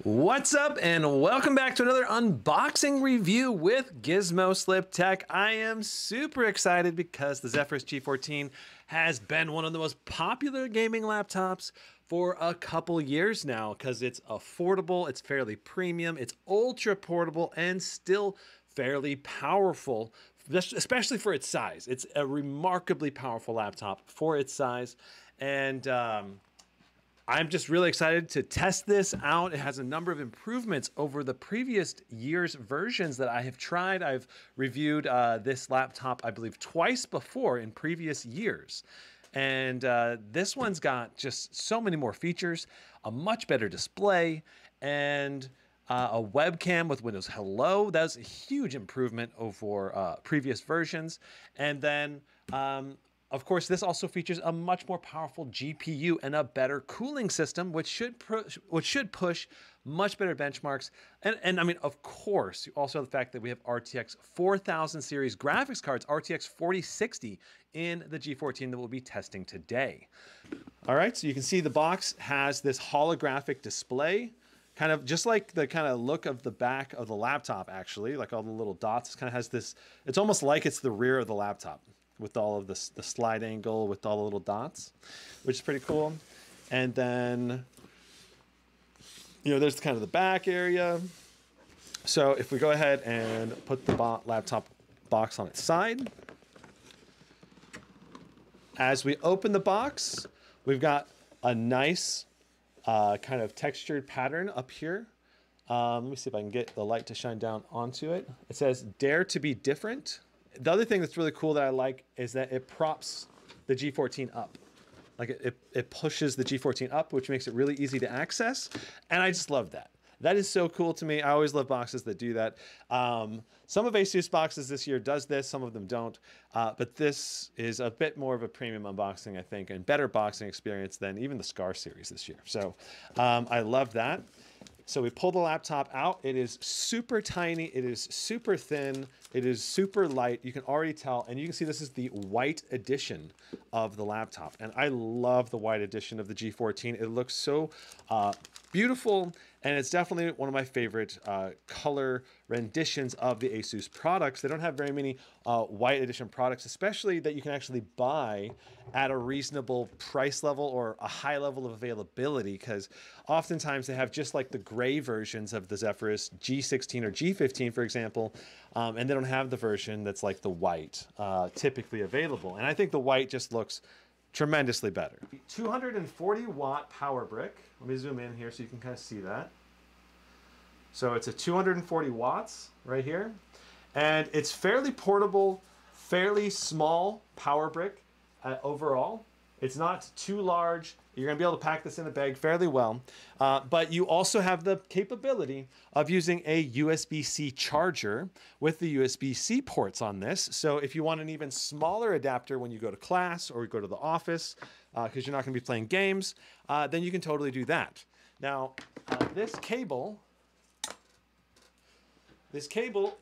What's up and welcome back to another unboxing review with Gizmo Slip Tech. I am super excited because the Zephyrus G14 has been one of the most popular gaming laptops for a couple years now because it's affordable, it's fairly premium, it's ultra portable, and still fairly powerful, especially for its size. It's a remarkably powerful laptop for its size, and I'm just really excited to test this out. It has a number of improvements over the previous year's versions that I have tried. I've reviewed this laptop, I believe, twice before in previous years. And this one's got just so many more features, a much better display, and a webcam with Windows Hello. That's a huge improvement over previous versions. And then of course, this also features a much more powerful GPU and a better cooling system, which should push much better benchmarks. And I mean, of course, you also have the fact that we have RTX 4000 series graphics cards, RTX 4060 in the G14 that we'll be testing today. All right, so you can see the box has this holographic display, kind of just like the kind of look of the back of the laptop, actually, like all the little dots. It kind of has this, it's almost like it's the rear of the laptop, with all of this, the slide angle with all the little dots, which is pretty cool. And then, you know, there's kind of the back area. So if we go ahead and put the laptop box on its side, as we open the box, we've got a nice kind of textured pattern up here. Let me see if I can get the light to shine down onto it. It says, "Dare to be different." The other thing that's really cool that I like is that it props the G14 up. Like it pushes the G14 up, which makes it really easy to access. And I just love that. That is so cool to me. I always love boxes that do that. Some of Asus boxes this year does this, some of them don't. But this is a bit more of a premium unboxing, I think, and better boxing experience than even the Scar series this year. So I love that. So we pull the laptop out. It is super tiny. It is super thin. It is super light. You can already tell. And you can see this is the white edition of the laptop. And I love the white edition of the G14. It looks so beautiful. And it's definitely one of my favorite color renditions of the Asus products. They don't have very many white edition products, especially that you can actually buy at a reasonable price level or a high level of availability, because oftentimes they have just like the gray versions of the Zephyrus G16 or G15, for example, and they don't have the version that's like the white typically available. And I think the white just looks tremendously better. 240 watt power brick. Let me zoom in here so you can kind of see that. So it's a 240 watts right here. And it's fairly portable, fairly small power brick overall. It's not too large. You're gonna be able to pack this in a bag fairly well. But you also have the capability of using a USB-C charger with the USB-C ports on this. So if you want an even smaller adapter when you go to class or you go to the office, because you're not gonna be playing games, then you can totally do that. Now, this cable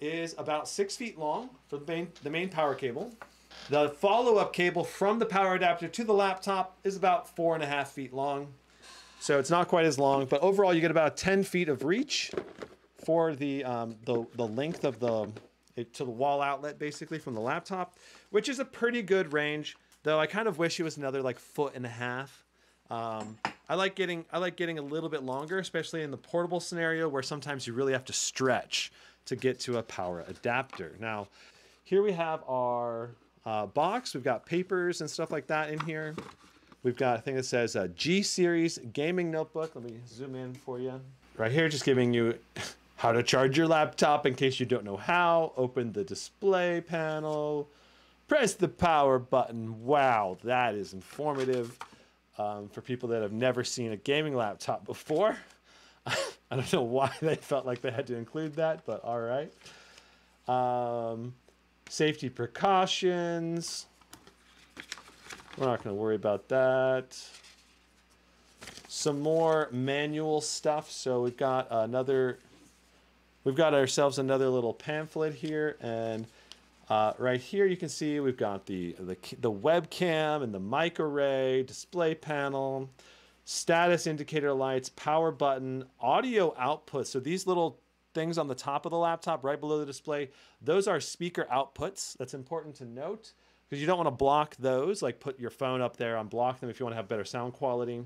is about 6 feet long for the main power cable. The follow-up cable from the power adapter to the laptop is about 4.5 feet long. So it's not quite as long, but overall you get about 10 feet of reach for the length of to the wall outlet, basically, from the laptop, which is a pretty good range, though I kind of wish it was another like 1.5 feet. I like getting a little bit longer, especially in the portable scenario where sometimes you really have to stretch to get to a power adapter. Now, here we have our box. We've got papers and stuff like that in here. We've got a thing that says G-Series gaming notebook. Let me zoom in for you. Right here, just giving you how to charge your laptop in case you don't know how. Open the display panel. Press the power button. Wow, that is informative for people that have never seen a gaming laptop before. I don't know why they felt like they had to include that, but all right. Safety precautions. We're not going to worry about that. Some more manual stuff. So we've got ourselves another little pamphlet here, and right here you can see we've got the webcam and the mic array, display panel, status indicator lights, power button, audio output. So these little things on the top of the laptop right below the display, those are speaker outputs. That's important to note because you don't want to block those, like put your phone up there and block them if you want to have better sound quality.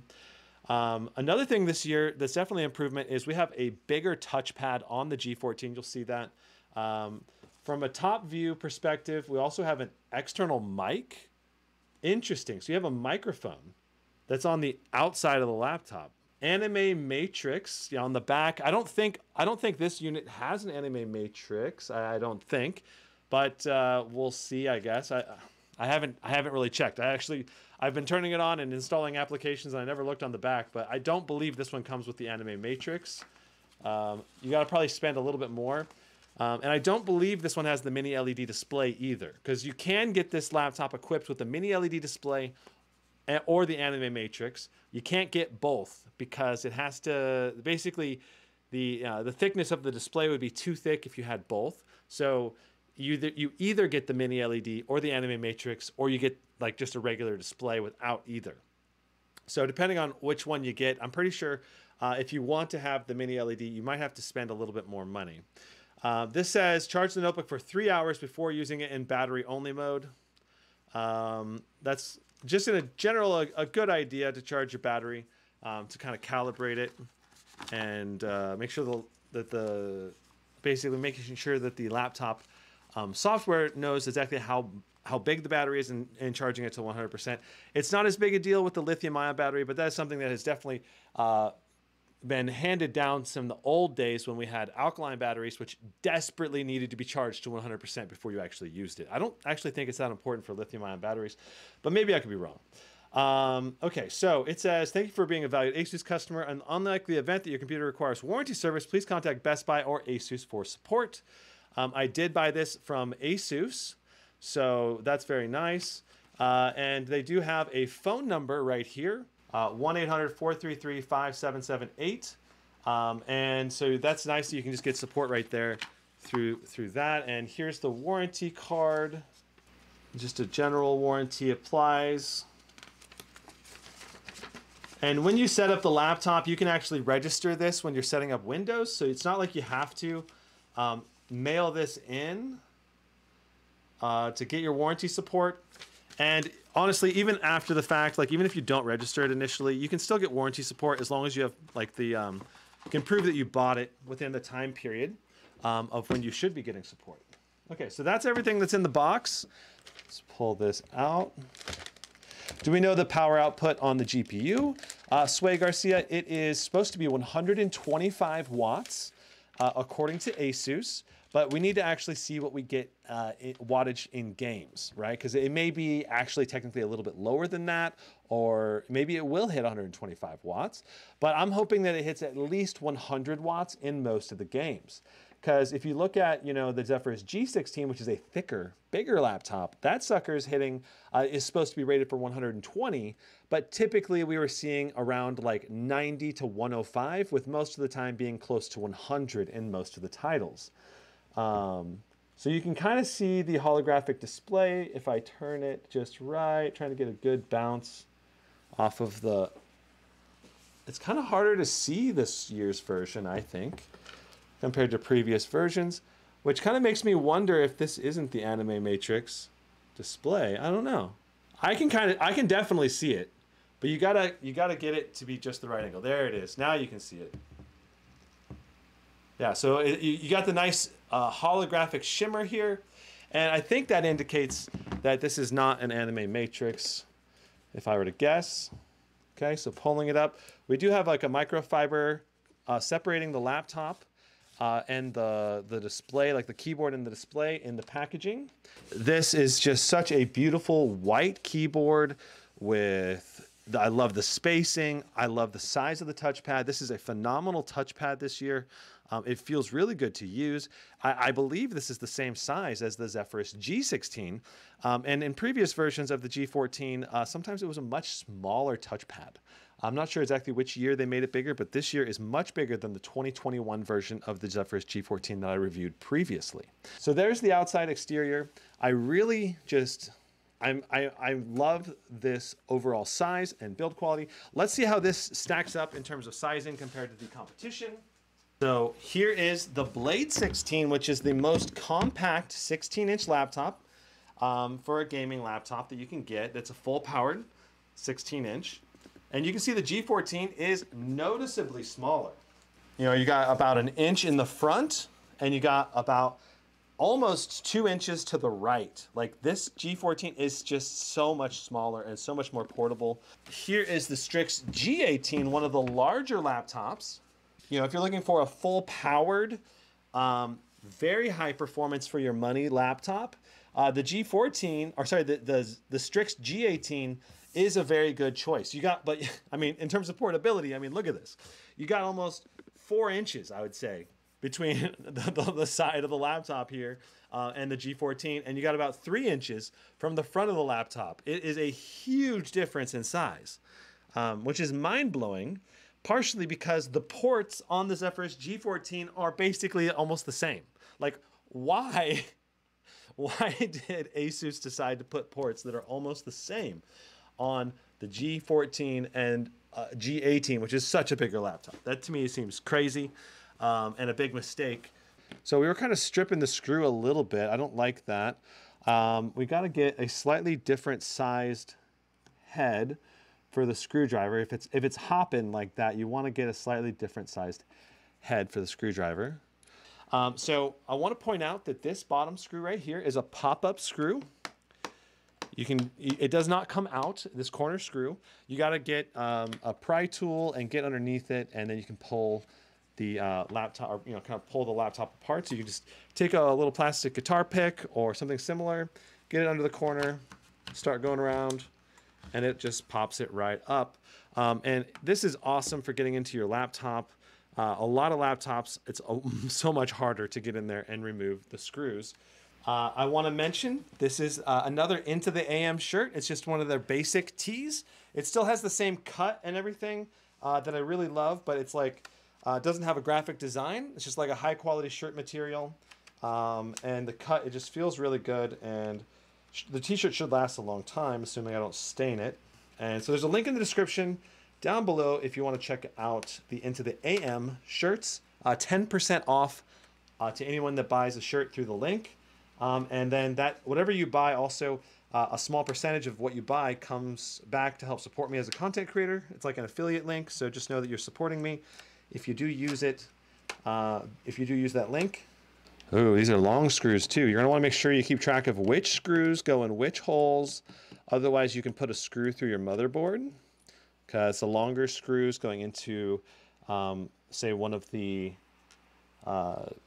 Another thing this year that's definitely an improvement is we have a bigger touchpad on the G14. You'll see that. From a top view perspective, we also have an external mic. Interesting. So you have a microphone that's on the outside of the laptop. Anime matrix on the back. I don't think this unit has an anime matrix. I don't think, but we'll see. I guess I haven't really checked. I've been turning it on and installing applications, and I never looked on the back. But I don't believe this one comes with the anime matrix. You got to probably spend a little bit more. And I don't believe this one has the mini LED display either, because you can get this laptop equipped with a mini LED display or the anime matrix. You can't get both because it has to basically the thickness of the display would be too thick if you had both. So you either get the mini LED or the anime matrix, or you get like just a regular display without either. So depending on which one you get, I'm pretty sure if you want to have the mini LED, you might have to spend a little bit more money. This says charge the notebook for 3 hours before using it in battery only mode. That's just in a general, a good idea to charge your battery to kind of calibrate it and make sure basically making sure that the laptop software knows exactly how big the battery is and charging it to 100%. It's not as big a deal with the lithium-ion battery, but that's something that has definitely been handed down from the old days when we had alkaline batteries, which desperately needed to be charged to 100% before you actually used it. I don't actually think it's that important for lithium-ion batteries, but maybe I could be wrong. Okay, so it says, thank you for being a valued Asus customer. And unlike the event that your computer requires warranty service, please contact Best Buy or Asus for support. I did buy this from Asus, so that's very nice. And they do have a phone number right here. 1-800-433-5778. And so that's nice that you can just get support right there through that. And here's the warranty card. Just a general warranty applies. And when you set up the laptop, you can actually register this when you're setting up Windows. So it's not like you have to mail this in to get your warranty support. And honestly, even after the fact, like even if you don't register it initially, you can still get warranty support as long as you have like the, you can prove that you bought it within the time period of when you should be getting support. Okay, so that's everything that's in the box. Let's pull this out. Do we know the power output on the GPU? Sway Garcia, it is supposed to be 125 watts according to Asus. But we need to actually see what we get wattage in games, right? Because it may be actually technically a little bit lower than that, or maybe it will hit 125 watts. But I'm hoping that it hits at least 100 watts in most of the games. Because if you look at, the Zephyrus G14, which is a thicker, bigger laptop, that sucker's hitting, is supposed to be rated for 120, but typically we were seeing around like 90 to 105, with most of the time being close to 100 in most of the titles. So you can kind of see the holographic display if I turn it just right, trying to get a good bounce off of the... It's kind of harder to see this year's version, I think, compared to previous versions, which kind of makes me wonder if this isn't the anime matrix display. I don't know. I can definitely see it, but you gotta get it to be just the right angle. There it is. Now you can see it. Yeah, so you got the nice holographic shimmer here, and I think that indicates that this is not an anime matrix, if I were to guess. Okay, so pulling it up, we do have like a microfiber separating the laptop and the display, like the keyboard and the display in the packaging. This is just such a beautiful white keyboard with... I love the spacing. I love the size of the touchpad. This is a phenomenal touchpad this year. It feels really good to use. I believe this is the same size as the Zephyrus G16. And in previous versions of the G14, sometimes it was a much smaller touchpad. I'm not sure exactly which year they made it bigger, but this year is much bigger than the 2021 version of the Zephyrus G14 that I reviewed previously. So there's the outside exterior. I really just I love this overall size and build quality. Let's see how this stacks up in terms of sizing compared to the competition. So here is the Blade 16, which is the most compact 16-inch laptop for a gaming laptop that you can get. That's a full-powered 16-inch. And you can see the G14 is noticeably smaller. You know, you got about an inch in the front, and you got about almost 2 inches to the right. Like, this G14 is just so much smaller and so much more portable. Here is the Strix G18, one of the larger laptops. You know, if you're looking for a full powered, very high performance for your money laptop, the G14, or sorry, the Strix G18 is a very good choice. You got, but I mean, in terms of portability, I mean, look at this. You got almost 4 inches, I would say, between the side of the laptop here and the G14, and you got about 3 inches from the front of the laptop. It is a huge difference in size, which is mind-blowing, partially because the ports on the Zephyrus G14 are basically almost the same. Like, why did Asus decide to put ports that are almost the same on the G14 and G18, which is such a bigger laptop? That to me seems crazy and a big mistake. So we were kind of stripping the screw a little bit. I don't like that. We got to get a slightly different sized head for the screwdriver. If it's hopping like that, you want to get a slightly different sized head for the screwdriver. So I want to point out that this bottom screw right here is a pop-up screw. It does not come out, this corner screw. You got to get a pry tool and get underneath it, and then you can pull the laptop, or kind of pull the laptop apart. So you just take a little plastic guitar pick or something similar, get it under the corner, start going around, and it just pops it right up. And this is awesome for getting into your laptop. A lot of laptops, it's so much harder to get in there and remove the screws. I want to mention, this is another Into the AM shirt. It's just one of their basic tees. It still has the same cut and everything that I really love, but it's like, doesn't have a graphic design. It's just like a high quality shirt material. And the cut, it just feels really good. And the t-shirt should last a long time, assuming I don't stain it. And so there's a link in the description down below if you want to check out the Into the AM shirts. 10% off to anyone that buys a shirt through the link. And then whatever you buy, also a small percentage of what you buy comes back to help support me as a content creator. It's like an affiliate link, so just know that you're supporting me if you do use it. If you do use that link. Ooh, these are long screws too. You're gonna want to make sure you keep track of which screws go in which holes. Otherwise, you can put a screw through your motherboard, because the longer screws going into, say, one of the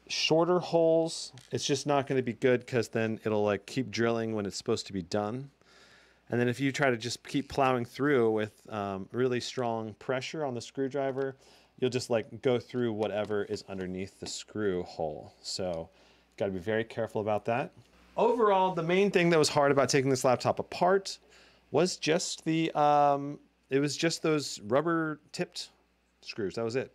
shorter holes, it's just not going to be good, because then it'll like keep drilling when it's supposed to be done. And then if you try to just keep plowing through with really strong pressure on the screwdriver, you'll just like go through whatever is underneath the screw hole. So got to be very careful about that. Overall, the main thing that was hard about taking this laptop apart was just the it was just those rubber tipped screws. That was it.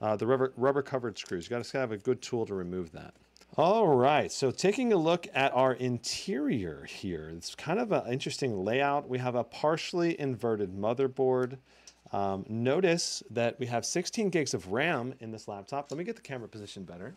The rubber covered screws. You got to have a good tool to remove that. All right, so taking a look at our interior here, it's kind of an interesting layout. We have a partially inverted motherboard. Notice that we have 16 gigs of RAM in this laptop. Let me get the camera position better.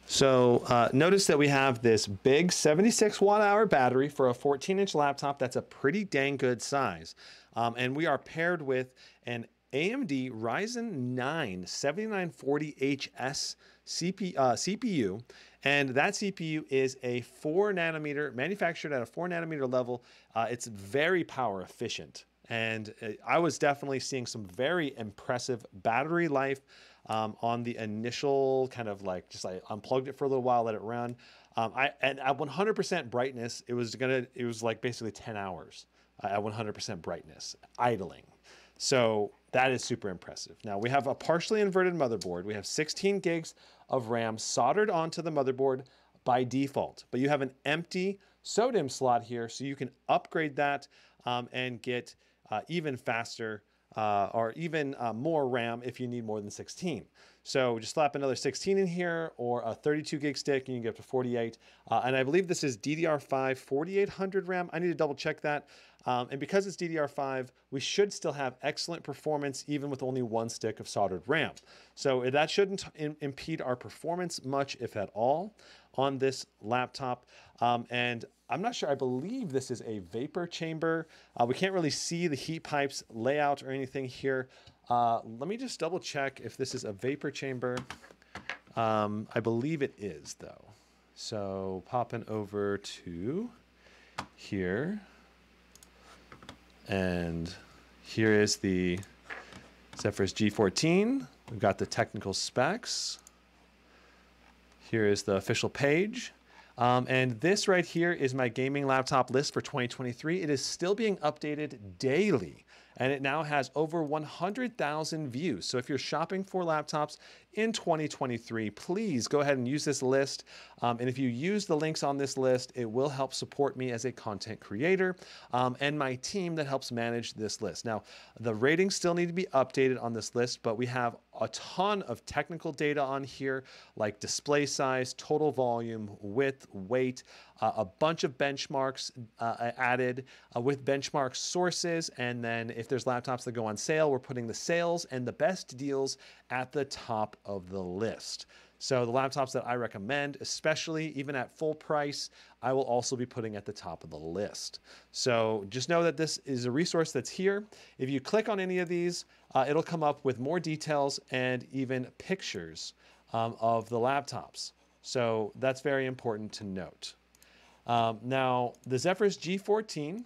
So notice that we have this big 76 watt-hour battery for a 14-inch laptop. That's a pretty dang good size. And we are paired with an AMD Ryzen 9 7940HS CPU, and that CPU is a 4 nanometer, manufactured at a 4 nanometer level. It's very power efficient, and I was definitely seeing some very impressive battery life on the initial kind of like, just I unplugged it for a little while, let it run. And at 100% brightness, it was like basically 10 hours at 100% brightness, idling. So that is super impressive. Now we have a partially inverted motherboard. We have 16 gigs of RAM soldered onto the motherboard by default, but you have an empty SODIMM slot here, so you can upgrade that and get even faster or even more RAM if you need more than 16. So just slap another 16 in here or a 32 gig stick and you get up to 48. And I believe this is DDR5 4800 RAM. I need to double check that. And because it's DDR5, we should still have excellent performance even with only one stick of soldered RAM. So that shouldn't impede our performance much, if at all, on this laptop. And I'm not sure, I believe this is a vapor chamber. We can't really see the heat pipes layout or anything here. Let me just double check if this is a vapor chamber. I believe it is though. So popping over to here. And here is the Zephyrus G14. We've got the technical specs. Here is the official page. And this right here is my gaming laptop list for 2023. It is still being updated daily, and it now has over 100,000 views. So if you're shopping for laptops in 2023, please go ahead and use this list. And if you use the links on this list, it will help support me as a content creator and my team that helps manage this list. Now, the ratings still need to be updated on this list, but we have a ton of technical data on here, like display size, total volume, width, weight, a bunch of benchmarks added with benchmark sources. And then if there's laptops that go on sale, we're putting the sales and the best deals at the top of the list. So the laptops that I recommend, especially even at full price, I will also be putting at the top of the list. So just know that this is a resource that's here. If you click on any of these, it'll come up with more details and even pictures of the laptops. So that's very important to note. Now, the Zephyrus G14,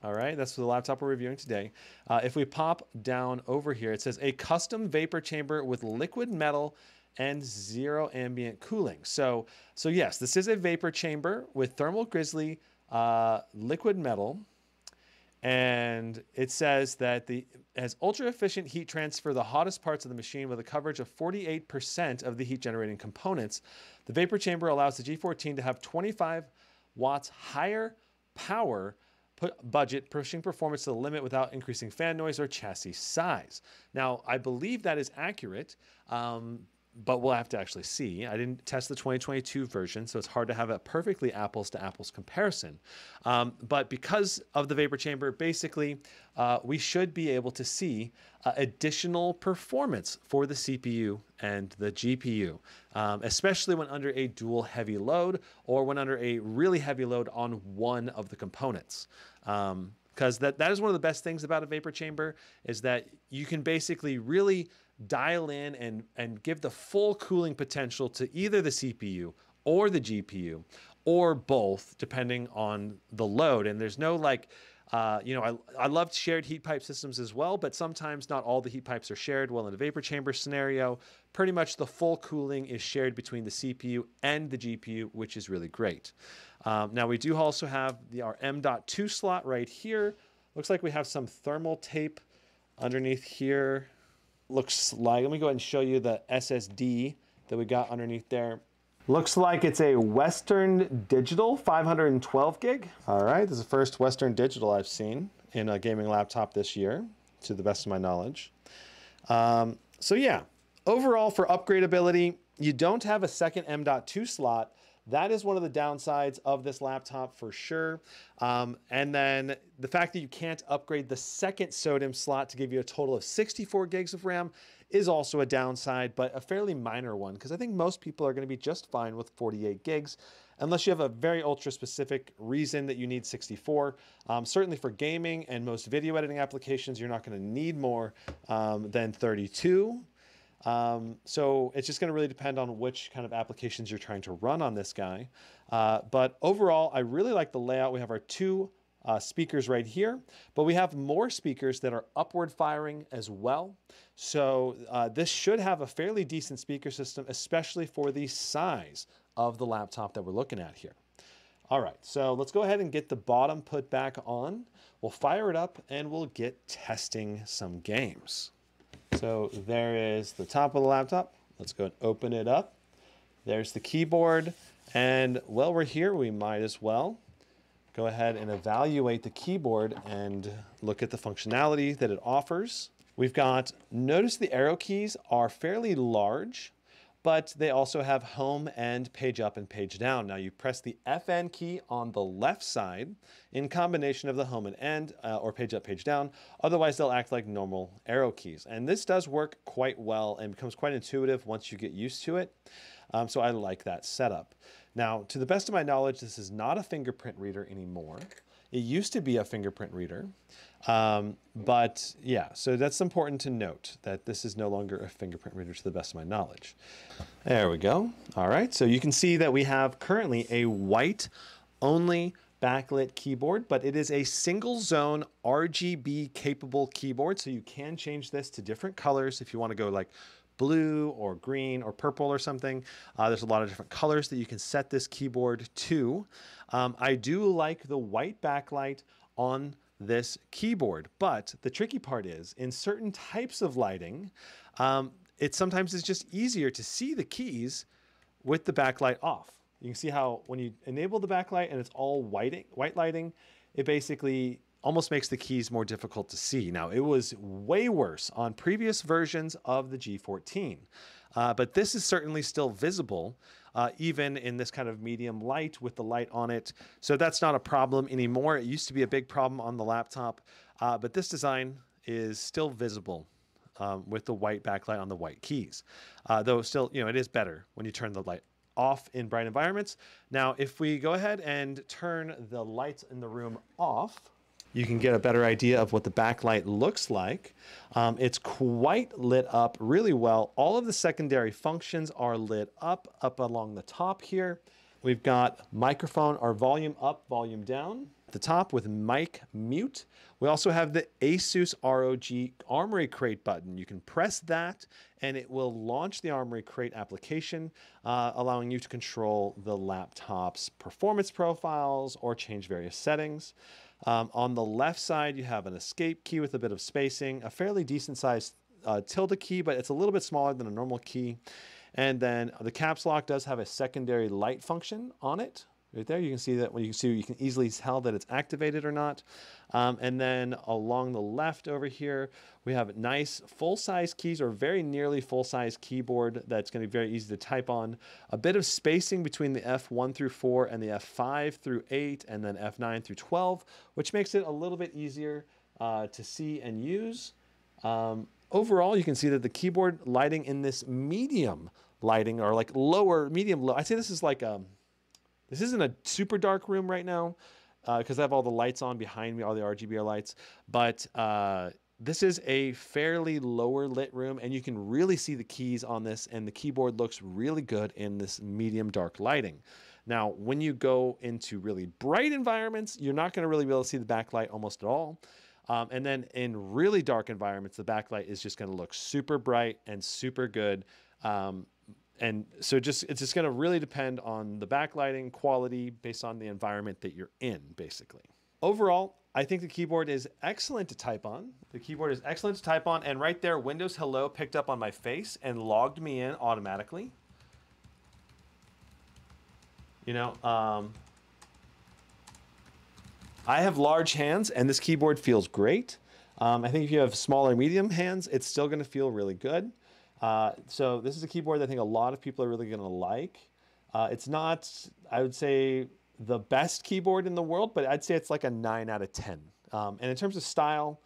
all right, that's the laptop we're reviewing today. If we pop down over here, it says a custom vapor chamber with liquid metal and zero ambient cooling. So yes, this is a vapor chamber with thermal grizzly liquid metal. And it says that it has ultra efficient heat transfer the hottest parts of the machine with a coverage of 48% of the heat generating components. The vapor chamber allows the G14 to have 25 watts higher power budget, pushing performance to the limit without increasing fan noise or chassis size. Now, I believe that is accurate, but we'll have to actually see. I didn't test the 2022 version, so it's hard to have a perfectly apples to apples comparison. But because of the vapor chamber, basically, we should be able to see additional performance for the CPU and the GPU, especially when under a dual heavy load or when under a really heavy load on one of the components. Because that is one of the best things about a vapor chamber is that you can basically really dial in and give the full cooling potential to either the CPU or the GPU or both, depending on the load. And there's no like, I love shared heat pipe systems as well, but sometimes not all the heat pipes are shared. Well, in a vapor chamber scenario, pretty much the full cooling is shared between the CPU and the GPU, which is really great. Now we do also have our M.2 slot right here. Looks like we have some thermal tape underneath here. Looks like, let me go ahead and show you the SSD that we got underneath there. Looks like it's a Western Digital 512 gig. All right, this is the first Western Digital I've seen in a gaming laptop this year, to the best of my knowledge. So yeah, overall for upgradability, you don't have a second M.2 slot. That is one of the downsides of this laptop for sure. And then the fact that you can't upgrade the second SODIMM slot to give you a total of 64 gigs of RAM is also a downside, but a fairly minor one, because I think most people are going to be just fine with 48 gigs, unless you have a very ultra specific reason that you need 64. Certainly for gaming and most video editing applications, you're not going to need more than 32. So it's just going to really depend on which kind of applications you're trying to run on this guy. But overall, I really like the layout. We have our two speakers right here, but we have more speakers that are upward firing as well. So this should have a fairly decent speaker system, especially for the size of the laptop that we're looking at here. All right, so let's go ahead and get the bottom put back on. We'll fire it up and we'll get testing some games. So there is the top of the laptop. Let's go and open it up. There's the keyboard. And while we're here, we might as well go ahead and evaluate the keyboard and look at the functionality that it offers. We've got, notice the arrow keys are fairly large, but they also have home and page up and page down. Now you press the FN key on the left side in combination of the home and end or page up, page down. Otherwise they'll act like normal arrow keys. And this does work quite well and becomes quite intuitive once you get used to it. So I like that setup. Now, to the best of my knowledge, this is not a fingerprint reader anymore. It used to be a fingerprint reader. But yeah, so that's important to note that this is no longer a fingerprint reader to the best of my knowledge. There we go. All right, so you can see that we have currently a white only backlit keyboard, but it is a single zone RGB capable keyboard. So you can change this to different colors if you want to go like blue or green or purple or something. There's a lot of different colors that you can set this keyboard to. I do like the white backlight on this keyboard, but the tricky part is in certain types of lighting, it sometimes is just easier to see the keys with the backlight off. You can see how when you enable the backlight and it's all white lighting, it basically almost makes the keys more difficult to see. Now, it was way worse on previous versions of the G14, but this is certainly still visible, even in this kind of medium light with the light on it. So that's not a problem anymore. It used to be a big problem on the laptop, but this design is still visible with the white backlight on the white keys. Though still, you know, it is better when you turn the light off in bright environments. Now, if we go ahead and turn the lights in the room off, you can get a better idea of what the backlight looks like. It's quite lit up really well. All of the secondary functions are lit up along the top here. We've got microphone or volume up, volume down at the top with mic mute. We also have the Asus ROG Armory Crate button. You can press that and it will launch the Armory Crate application, allowing you to control the laptop's performance profiles or change various settings. On the left side, you have an escape key with a bit of spacing, a fairly decent sized tilde key, but it's a little bit smaller than a normal key. And then the caps lock does have a secondary light function on it. Right there, you can see that when you can easily tell that it's activated or not. And then along the left over here, we have nice full-size keys or very nearly full-size keyboard that's going to be very easy to type on. A bit of spacing between the F1 through 4 and the F5 through 8 and then F9 through 12, which makes it a little bit easier to see and use. Overall, you can see that the keyboard lighting in this medium lighting or like lower, medium low, I'd say this is like this isn't a super dark room right now because I have all the lights on behind me, all the RGB lights, but this is a fairly lower lit room and you can really see the keys on this and the keyboard looks really good in this medium dark lighting. Now, when you go into really bright environments, you're not going to really be able to see the backlight almost at all. And then in really dark environments, the backlight is just going to look super bright and super good. And so it's just going to really depend on the backlighting quality based on the environment that you're in, basically. Overall, I think the keyboard is excellent to type on. The keyboard is excellent to type on. And right there, Windows Hello picked up on my face and logged me in automatically. You know, I have large hands and this keyboard feels great. I think if you have small or medium hands, it's still going to feel really good. So this is a keyboard that I think a lot of people are really going to like. It's not, I would say, the best keyboard in the world, but I'd say it's like a 9 out of 10. And in terms of style,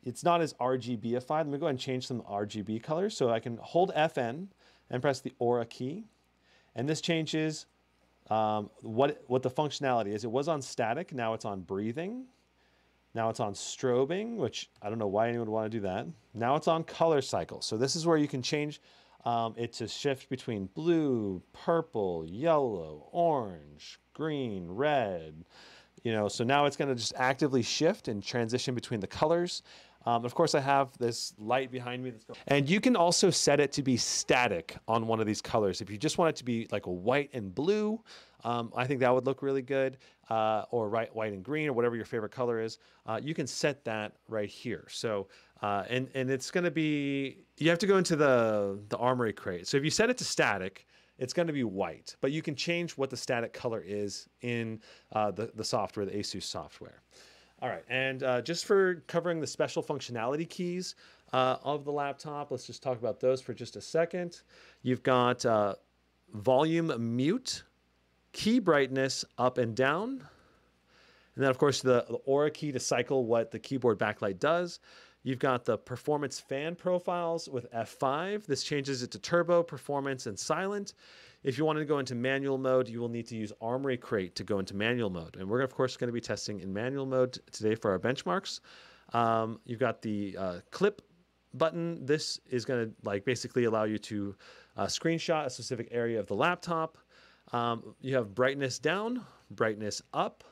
it's not as RGB-ified. Let me go ahead and change some RGB colors. So I can hold FN and press the Aura key. And this changes what the functionality is. It was on static, now it's on breathing. Now it's on strobing, which I don't know why anyone would want to do that. Now it's on color cycle. So this is where you can change it to shift between blue, purple, yellow, orange, green, red. You know, so now it's going to just actively shift and transition between the colors. Of course, I have this light behind me. And you can also set it to be static on one of these colors. If you just want it to be like a white and blue, I think that would look really good. Or white and green or whatever your favorite color is. You can set that right here. So, and it's going to be, you have to go into the Armory Crate. So if you set it to static, it's going to be white, but you can change what the static color is in the software, the Asus software. All right, and just for covering the special functionality keys of the laptop, let's just talk about those for just a second. You've got volume mute, key brightness up and down, and then of course the Aura key to cycle what the keyboard backlight does. You've got the performance fan profiles with F5. This changes it to turbo, performance, and silent. If you wanted to go into manual mode, you will need to use Armory Crate to go into manual mode. And we're, of course, going to be testing in manual mode today for our benchmarks. You've got the clip button. This is going to basically allow you to screenshot a specific area of the laptop. You have brightness down, brightness up.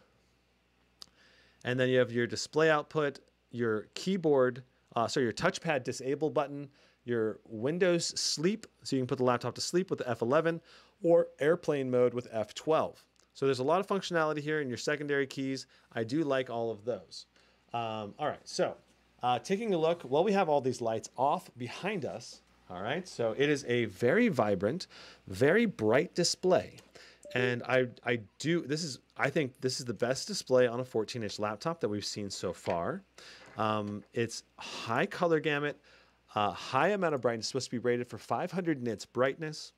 And then you have your display output, your keyboard, your touchpad disable button, your Windows sleep, so you can put the laptop to sleep with the F11, or airplane mode with F12. So there's a lot of functionality here in your secondary keys. I do like all of those. All right, so taking a look, we have all these lights off behind us. All right, so it is a very vibrant, very bright display. And I think this is the best display on a 14-inch laptop that we've seen so far. It's high color gamut, high amount of brightness, supposed to be rated for 500 nits brightness.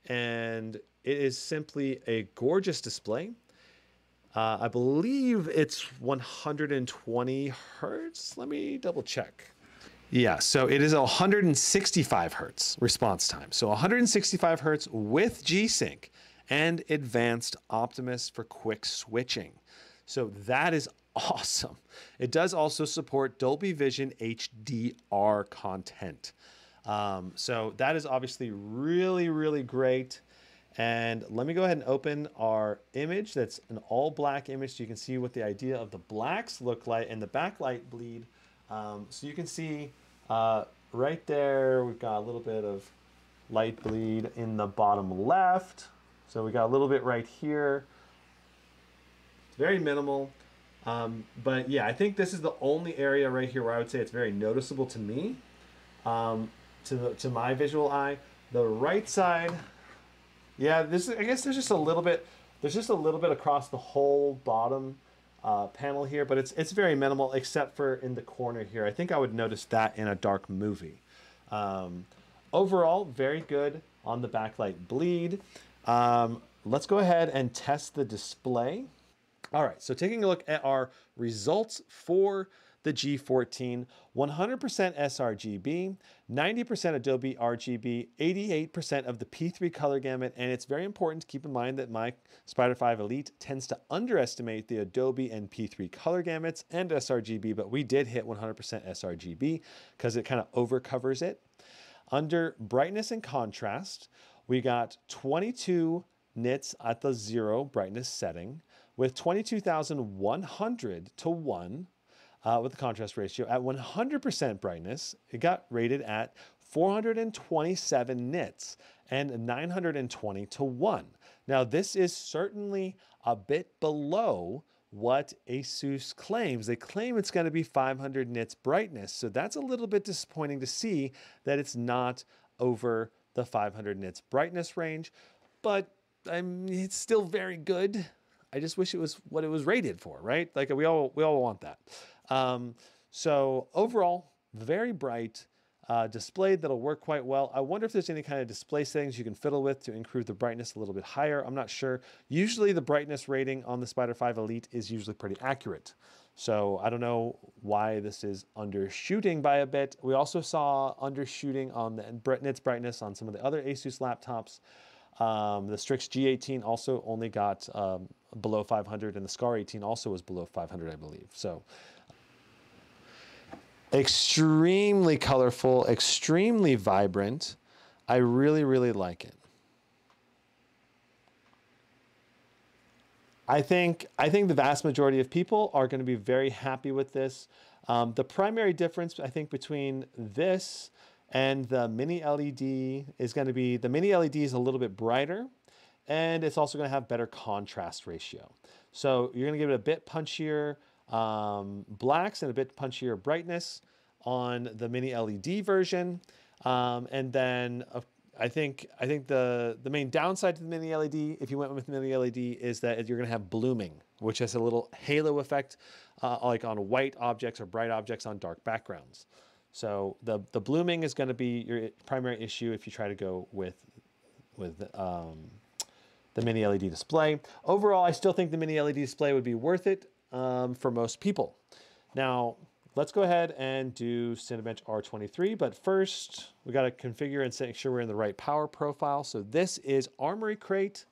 And it is simply a gorgeous display. I believe it's 120 hertz. Let me double check. Yeah, so it is 165 hertz response time. So 165 hertz with G-Sync and advanced Optimus for quick switching. So that is awesome. It does also support Dolby Vision HDR content. So that is obviously really, really great. And let me go ahead and open our image. That's an all black image, so you can see what the idea of the blacks look like and the backlight bleed. So you can see right there, we've got a little bit of light bleed in the bottom left. So we got a little bit right here. It's very minimal. But yeah, I think this is the only area right here where I would say it's very noticeable to me, to my visual eye. The right side, yeah, I guess there's just a little bit across the whole bottom panel here, but it's very minimal except for in the corner here. I think I would notice that in a dark movie. Overall, very good on the backlight bleed. Let's go ahead and test the display. All right, so taking a look at our results for the G14, 100% sRGB, 90% Adobe RGB, 88% of the P3 color gamut, and it's very important to keep in mind that my Spyder 5 Elite tends to underestimate the Adobe and P3 color gamuts and sRGB, but we did hit 100% sRGB because it kind of overcovers it. Under brightness and contrast, we got 22 nits at the 0 brightness setting with 22,100 to 1 with the contrast ratio. At 100% brightness, it got rated at 427 nits and 920 to 1. Now, this is certainly a bit below what Asus claims. They claim it's going to be 500 nits brightness, so that's a little bit disappointing to see that it's not over the 500 nits brightness range, but it's still very good. I just wish it was what it was rated for, right? Like we all want that. So overall, very bright display that'll work quite well. I wonder if there's any kind of display settings you can fiddle with to improve the brightness a little bit higher. I'm not sure. Usually the brightness rating on the Spyder 5 Elite is usually pretty accurate. So I don't know why this is undershooting by a bit. We also saw undershooting on the nits brightness on some of the other Asus laptops. The Strix G14 also only got below 500, and the Scar 18 also was below 500, I believe. So extremely colorful, extremely vibrant. I really, really like it. I think the vast majority of people are going to be very happy with this. The primary difference, I think, between this and the mini LED is going to be the mini LED is a little bit brighter, and it's also going to have better contrast ratio. So you're going to give it a bit punchier blacks and a bit punchier brightness on the mini LED version. And then I think the main downside to the mini LED, if you went with mini LED, is that you're going to have blooming, which has a little halo effect, like on white objects or bright objects on dark backgrounds. So the blooming is going to be your primary issue if you try to go with the mini LED display. Overall, I still think the mini LED display would be worth it for most people. Now, let's go ahead and do Cinebench R23, but first we got to configure and make sure we're in the right power profile. So this is Armory Crate.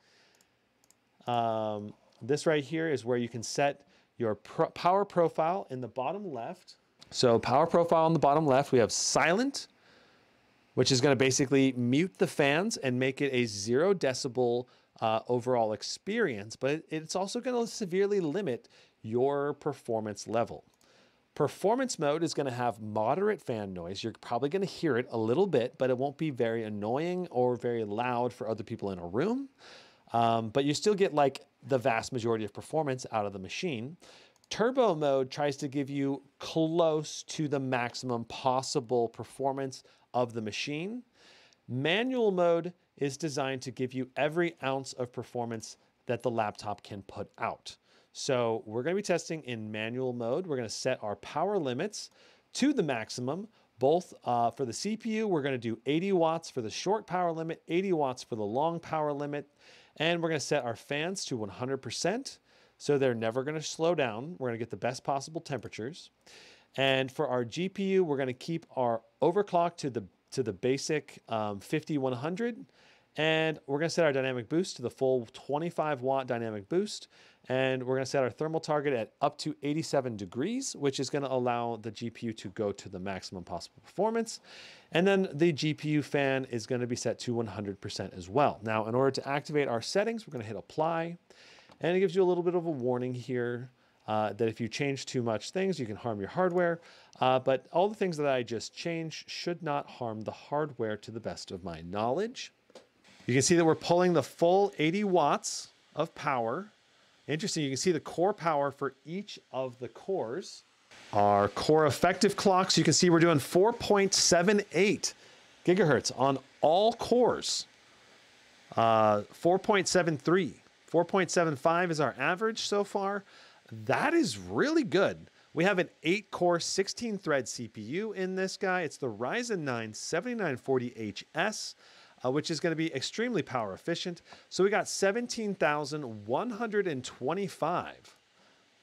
This right here is where you can set your power profile in the bottom left. So power profile on the bottom left, we have silent, which is going to basically mute the fans and make it a 0 decibel overall experience, but it's also going to severely limit your performance level. Performance mode is going to have moderate fan noise. You're probably going to hear it a little bit, but it won't be very annoying or very loud for other people in a room. But you still get like the vast majority of performance out of the machine. Turbo mode tries to give you close to the maximum possible performance of the machine. Manual mode is designed to give you every ounce of performance that the laptop can put out. So we're going to be testing in manual mode. We're going to set our power limits to the maximum, both for the CPU. We're going to do 80 watts for the short power limit, 80 watts for the long power limit, and we're going to set our fans to 100%. So they're never going to slow down. We're going to get the best possible temperatures. And for our GPU, we're going to keep our overclock to the basic 5100. And we're going to set our dynamic boost to the full 25 watt dynamic boost. And we're going to set our thermal target at up to 87 degrees, which is going to allow the GPU to go to the maximum possible performance. And then the GPU fan is going to be set to 100% as well. Now, in order to activate our settings, we're going to hit apply. And it gives you a little bit of a warning here that if you change too much things, you can harm your hardware. But all the things that I just changed should not harm the hardware to the best of my knowledge. You can see that we're pulling the full 80 watts of power. Interesting, you can see the core power for each of the cores. Our core effective clocks, you can see we're doing 4.78 gigahertz on all cores. 4.73. 4.75 is our average so far. That is really good. We have an 8-core, 16-thread CPU in this guy. It's the Ryzen 9 7940HS, which is going to be extremely power efficient. So we got 17,125.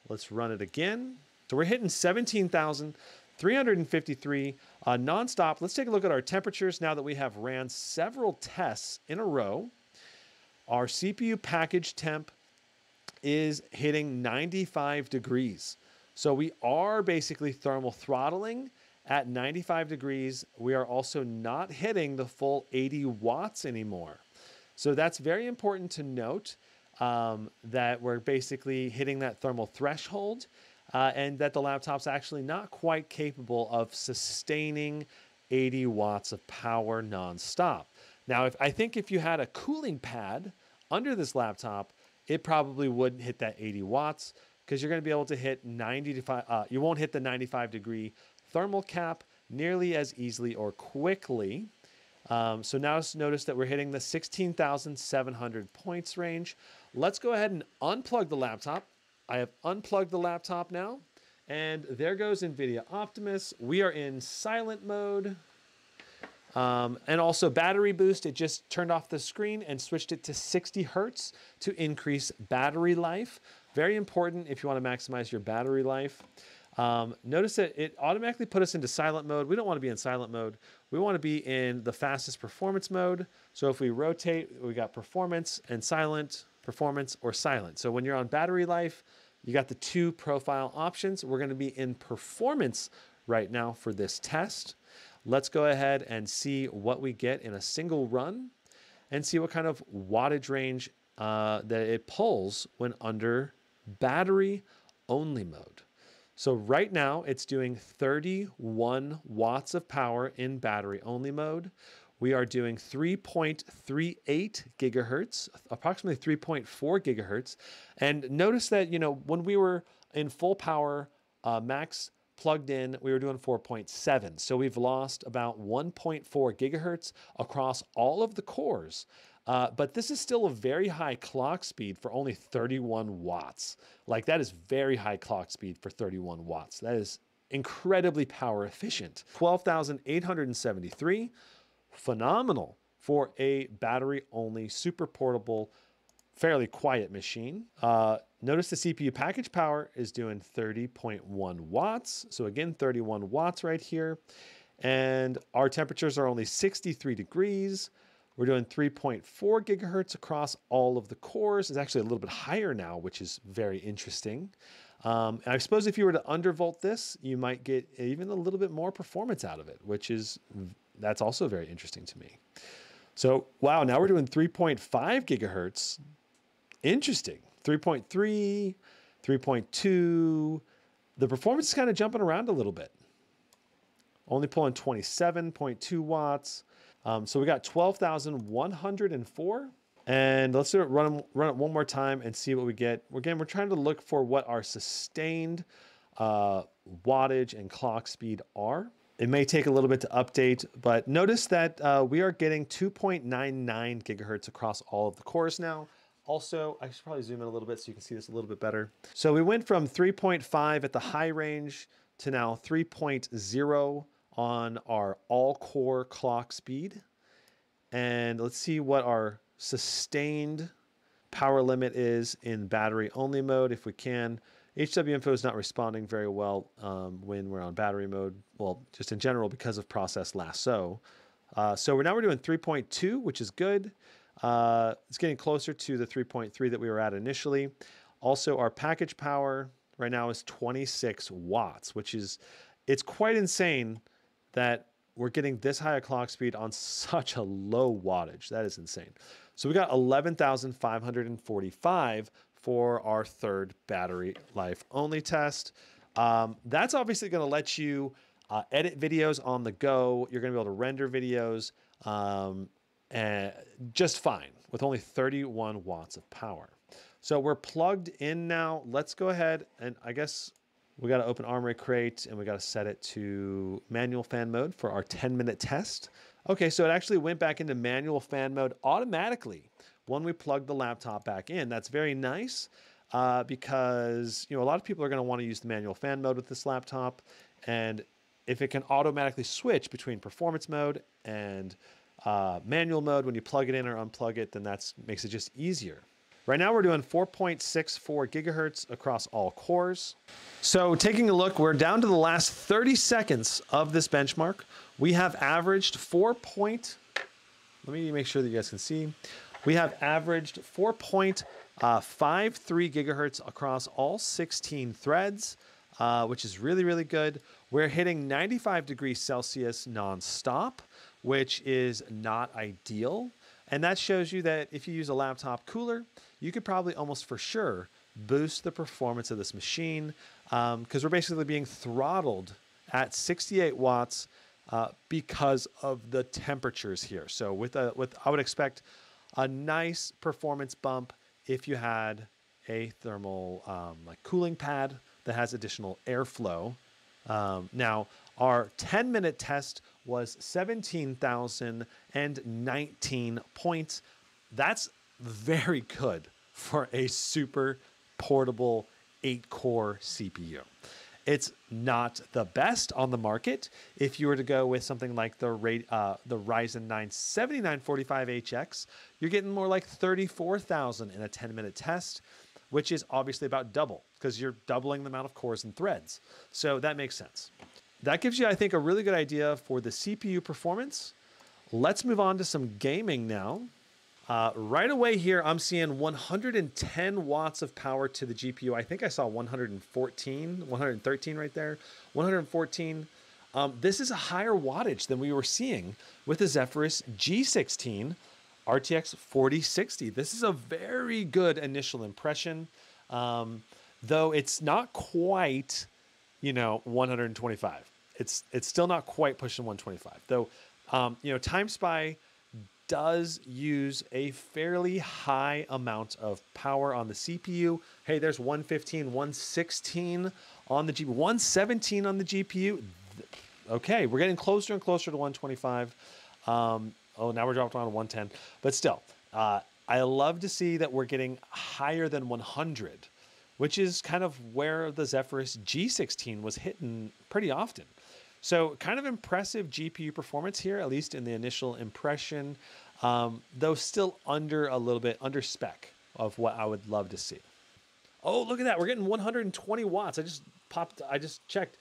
Let's run it again. So we're hitting 17,353 nonstop. Let's take a look at our temperatures now that we have ran several tests in a row. Our CPU package temp is hitting 95 degrees. So we are basically thermal throttling at 95 degrees. We are also not hitting the full 80 watts anymore. So that's very important to note, that we're basically hitting that thermal threshold and that the laptop's actually not quite capable of sustaining 80 watts of power nonstop. Now, I think if you had a cooling pad under this laptop, it probably wouldn't hit that 80 watts because you're going to be able to hit 95. You won't hit the 95 degree thermal cap nearly as easily or quickly. So now notice that we're hitting the 16,700 points range. Let's go ahead and unplug the laptop. I have unplugged the laptop now, and there goes NVIDIA Optimus. We are in silent mode. And also battery boost, it just turned off the screen and switched it to 60 Hertz to increase battery life. Very important if you want to maximize your battery life. Notice that it automatically put us into silent mode. We don't want to be in silent mode. We want to be in the fastest performance mode. So if we rotate, we got performance and silent, performance or silent. So when you're on battery life, you got the 2 profile options. We're going to be in performance right now for this test. Let's go ahead and see what we get in a single run and see what kind of wattage range that it pulls when under battery only mode. So right now it's doing 31 watts of power in battery only mode. We are doing 3.38 gigahertz, approximately 3.4 gigahertz. And notice that, when we were in full power, max plugged in, we were doing 4.7. So we've lost about 1.4 gigahertz across all of the cores. But this is still a very high clock speed for only 31 watts. Like, that is very high clock speed for 31 watts. That is incredibly power efficient. 12,873, phenomenal for a battery only super portable, fairly quiet machine. Notice the CPU package power is doing 30.1 watts. So again, 31 watts right here. And our temperatures are only 63 degrees. We're doing 3.4 gigahertz across all of the cores. It's actually a little bit higher now, which is very interesting. And I suppose if you were to undervolt this, you might get even a little bit more performance out of it, that's also very interesting to me. So, wow, now we're doing 3.5 gigahertz. Interesting. 3.3, 3.2. The performance is kind of jumping around a little bit. Only pulling 27.2 watts. So we got 12,104. And let's do it, run it one more time and see what we get. Again, we're trying to look for what our sustained wattage and clock speed are. It may take a little bit to update, but notice that we are getting 2.99 gigahertz across all of the cores now. Also, I should probably zoom in a little bit so you can see this a little bit better. So we went from 3.5 at the high range to now 3.0 on our all-core clock speed. And let's see what our sustained power limit is in battery-only mode if we can. HW info is not responding very well when we're on battery mode. Well, just in general because of process lasso. So we're doing 3.2, which is good. It's getting closer to the 3.3 that we were at initially. Also, our package power right now is 26 watts, it's quite insane that we're getting this high a clock speed on such a low wattage. That is insane. So we got 11,545 for our third battery life only test. That's obviously going to let you edit videos on the go. You're going to be able to render videos and just fine with only 31 watts of power. So we're plugged in now. Let's go ahead and I guess we got to open Armory Crate and we got to set it to manual fan mode for our 10-minute test. Okay, so it actually went back into manual fan mode automatically when we plugged the laptop back in. That's very nice because, a lot of people are going to want to use the manual fan mode with this laptop. And if it can automatically switch between performance mode and manual mode when you plug it in or unplug it, then that makes it just easier. Right now we're doing 4.64 gigahertz across all cores. So taking a look, we're down to the last 30 seconds of this benchmark. We have averaged let me make sure that you guys can see. We have averaged 4.53 gigahertz across all 16 threads, which is really, really good. We're hitting 95 degrees Celsius nonstop, which is not ideal. And that shows you that if you use a laptop cooler, you could probably almost for sure boost the performance of this machine because we're basically being throttled at 68 watts because of the temperatures here. So I would expect a nice performance bump if you had a thermal like cooling pad that has additional airflow. Now, our 10-minute test was 17,019 points. That's very good for a super portable 8-core CPU. It's not the best on the market. If you were to go with something like the Ryzen 9 7945HX, you're getting more like 34,000 in a 10-minute test, which is obviously about double because you're doubling the amount of cores and threads. So that makes sense. That gives you, I think, a really good idea for the CPU performance. Let's move on to some gaming now. Right away here, I'm seeing 110 watts of power to the GPU. I think I saw 113 right there. 114. This is a higher wattage than we were seeing with the Zephyrus G14 RTX 4060. This is a very good initial impression, though it's not quite, 125. It's still not quite pushing 125. Though, Timespy does use a fairly high amount of power on the CPU. Hey, there's 115, 116 on the GPU, 117 on the GPU. Okay, we're getting closer and closer to 125. Oh, now we're dropped on 110. But still, I love to see that we're getting higher than 100, which is kind of where the Zephyrus G14 was hitting pretty often. So kind of impressive GPU performance here, at least in the initial impression, though still under a little bit, under spec of what I would love to see. Oh, look at that. We're getting 120 watts. I just checked.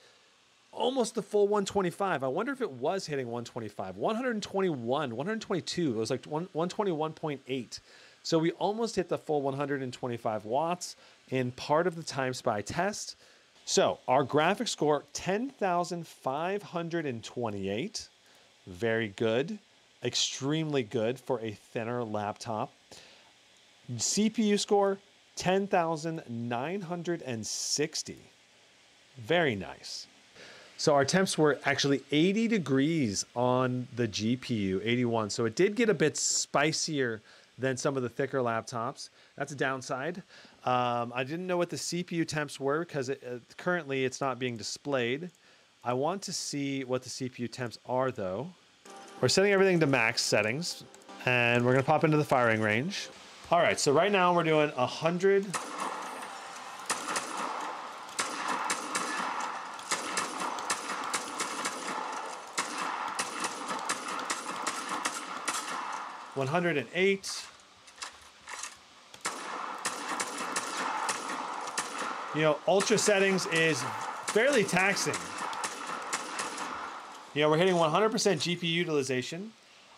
Almost the full 125. I wonder if it was hitting 125. 121, 122. It was like 121.8. So we almost hit the full 125 watts in part of the Timespy test. So our graphics score, 10,528. Very good. Extremely good for a thinner laptop. CPU score, 10,960. Very nice. So our temps were actually 80 degrees on the GPU, 81. So it did get a bit spicier than some of the thicker laptops. That's a downside. I didn't know what the CPU temps were because currently it's not being displayed. I want to see what the CPU temps are though. We're setting everything to max settings and we're gonna pop into the firing range. All right, so right now we're doing 100. 108. You know, ultra settings is fairly taxing. You know, we're hitting 100% GPU utilization.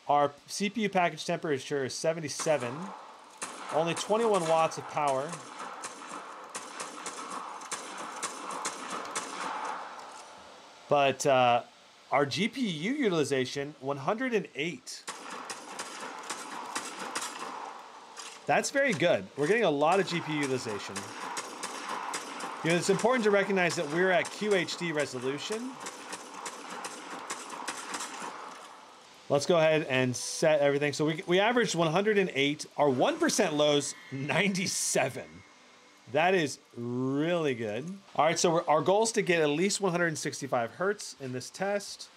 Our CPU package temperature is 77. Only 21 watts of power. But our GPU utilization, 108. That's very good. We're getting a lot of GPU utilization. You know, it's important to recognize that we're at QHD resolution. Let's go ahead and set everything. So we averaged 108. Our 1% lows, 97. That is really good. All right, so our goal is to get at least 165 hertz in this test.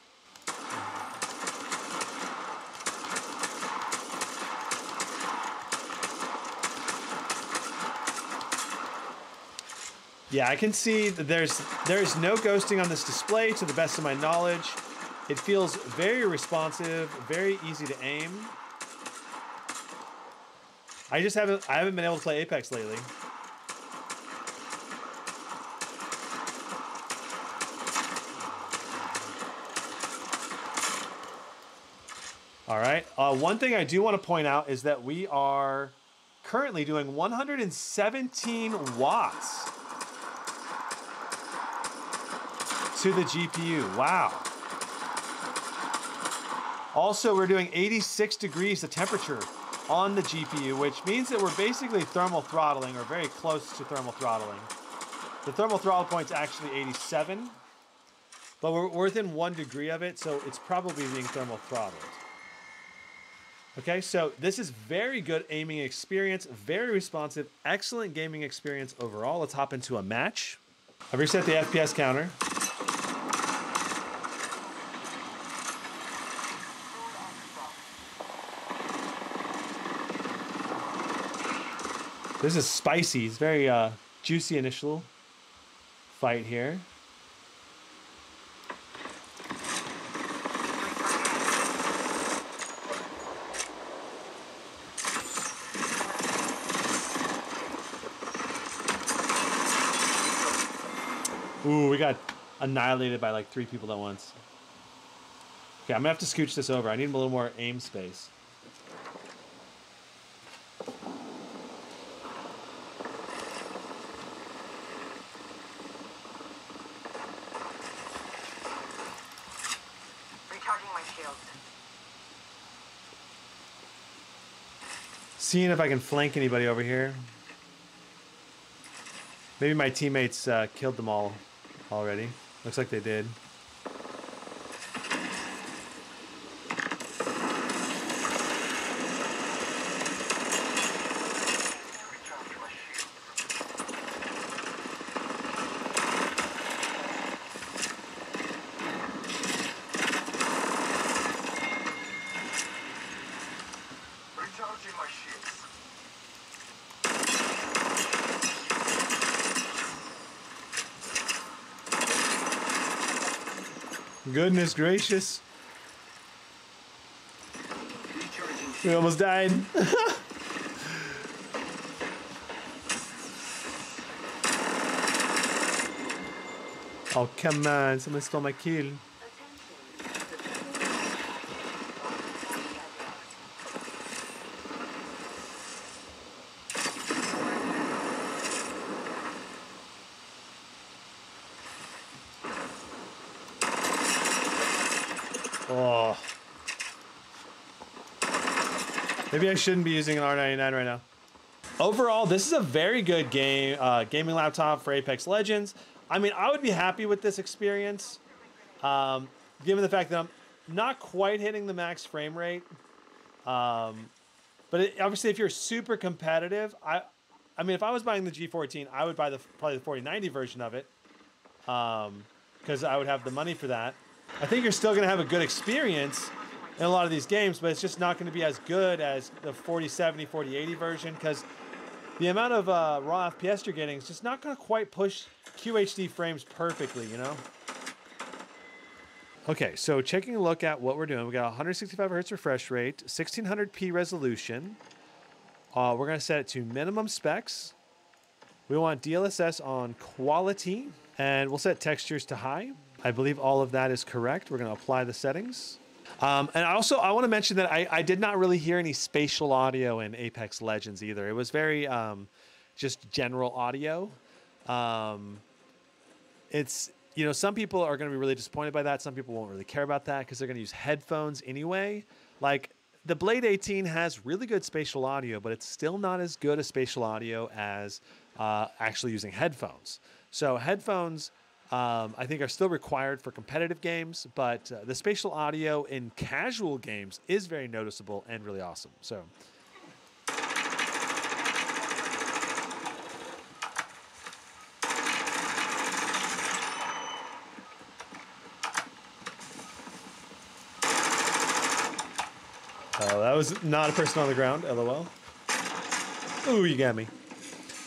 Yeah, I can see that there's no ghosting on this display to the best of my knowledge. It feels very responsive, very easy to aim. I haven't been able to play Apex lately. All right. One thing I do want to point out is that we are currently doing 117 watts to the GPU. Wow. Also, we're doing 86 degrees of temperature on the GPU, which means that we're basically thermal throttling or very close to thermal throttling. The thermal throttle point's actually 87, but we're within 1 degree of it, so it's probably being thermal throttled. Okay, so this is very good aiming experience, very responsive, excellent gaming experience overall. Let's hop into a match. I've reset the FPS counter. This is spicy. It's very juicy initial fight here. Ooh, we got annihilated by like 3 people at once. Okay, I'm gonna have to scooch this over. I need a little more aim space. Seeing if I can flank anybody over here. Maybe my teammates killed them all already. Looks like they did. Goodness gracious. We almost died. Oh, come on. Someone stole my kill. Oh. Maybe I shouldn't be using an R99 right now. Overall, this is a very good game, gaming laptop for Apex Legends. I mean, I would be happy with this experience, given the fact that I'm not quite hitting the max frame rate. But obviously, if you're super competitive, I mean, if I was buying the G14, I would buy probably the 4090 version of it, because I would have the money for that. I think you're still going to have a good experience in a lot of these games, but it's just not going to be as good as the 4070, 4080 version, because the amount of raw FPS you're getting is just not going to quite push QHD frames perfectly, you know? Okay, so taking a look at what we're doing, we got 165 hertz refresh rate, 1600p resolution. We're going to set it to minimum specs. We want DLSS on quality, and we'll set textures to high. I believe all of that is correct. We're going to apply the settings. And I want to mention that I did not really hear any spatial audio in Apex Legends either. It was very just general audio. It's, you know, some people are going to be really disappointed by that. Some people won't really care about that because they're going to use headphones anyway. Like, the Blade 18 has really good spatial audio, but it's still not as good a spatial audio as actually using headphones. So headphones, I think, are still required for competitive games, but the spatial audio in casual games is very noticeable and really awesome. So, that was not a person on the ground, LOL. Ooh, you got me.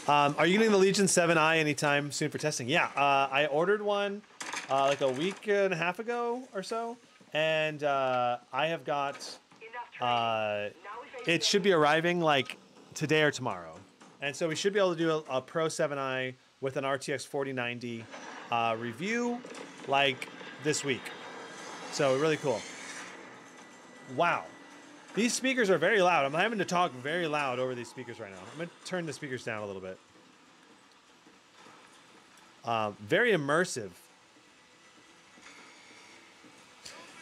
Are you getting the Legion 7i anytime soon for testing? Yeah, I ordered one like a week and a half ago or so, and I have got, it should be arriving like today or tomorrow. And so we should be able to do a Pro 7i with an RTX 4090 review like this week. So really cool. Wow. These speakers are very loud. I'm having to talk very loud over these speakers right now. I'm going to turn the speakers down a little bit. Very immersive.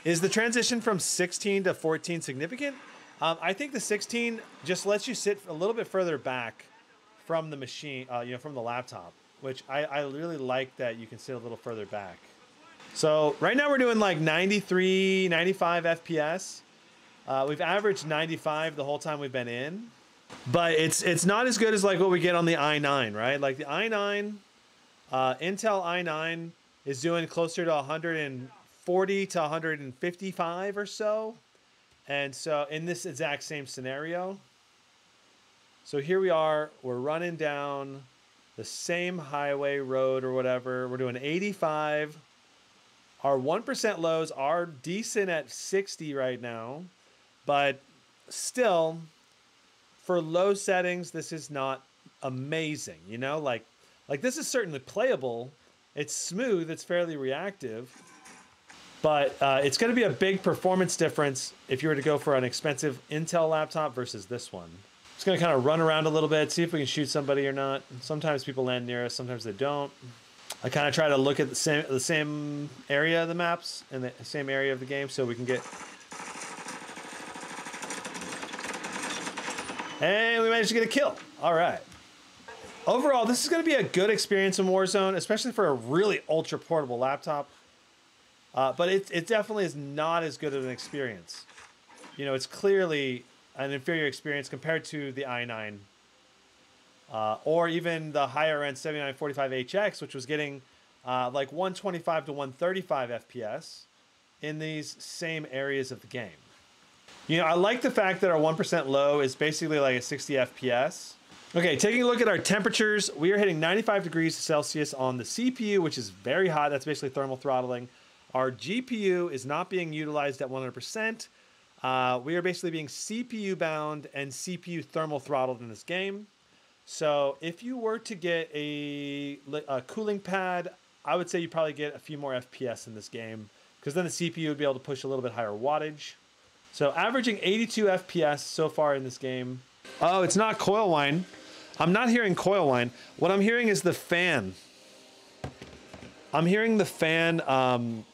Is the transition from 16 to 14 significant? I think the 16 just lets you sit a little bit further back from the machine, you know, from the laptop, which I really like that you can sit a little further back. So right now we're doing like 93, 95 FPS. We've averaged 95 the whole time we've been in, but it's not as good as like what we get on the i9, right? Like the i9, Intel i9 is doing closer to 140 to 155 or so. And so in this exact same scenario, so here we are, we're running down the same highway road or whatever. We're doing 85. Our 1% lows are decent at 60 right now. But still, for low settings, this is not amazing, you know? Like this is certainly playable. It's smooth. It's fairly reactive. But it's going to be a big performance difference if you were to go for an expensive Intel laptop versus this one. Just going to kind of run around a little bit, see if we can shoot somebody or not. Sometimes people land near us. Sometimes they don't. I kind of try to look at the same area of the maps and the same area of the game so we can get... And we managed to get a kill. All right. Overall, this is going to be a good experience in Warzone, especially for a really ultra portable laptop. But it definitely is not as good of an experience. You know, it's clearly an inferior experience compared to the i9. Or even the higher end 7945HX, which was getting like 125 to 135 FPS in these same areas of the game. You know, I like the fact that our 1% low is basically like a 60 FPS. Okay, taking a look at our temperatures, we are hitting 95 degrees Celsius on the CPU, which is very hot. That's basically thermal throttling. Our GPU is not being utilized at 100%. We are basically being CPU bound and CPU thermal throttled in this game. So if you were to get a cooling pad, I would say you probably get a few more FPS in this game, because then the CPU would be able to push a little bit higher wattage. So averaging 82 FPS so far in this game. Oh, it's not coil whine. I'm not hearing coil whine. What I'm hearing is the fan. I'm hearing the fan kind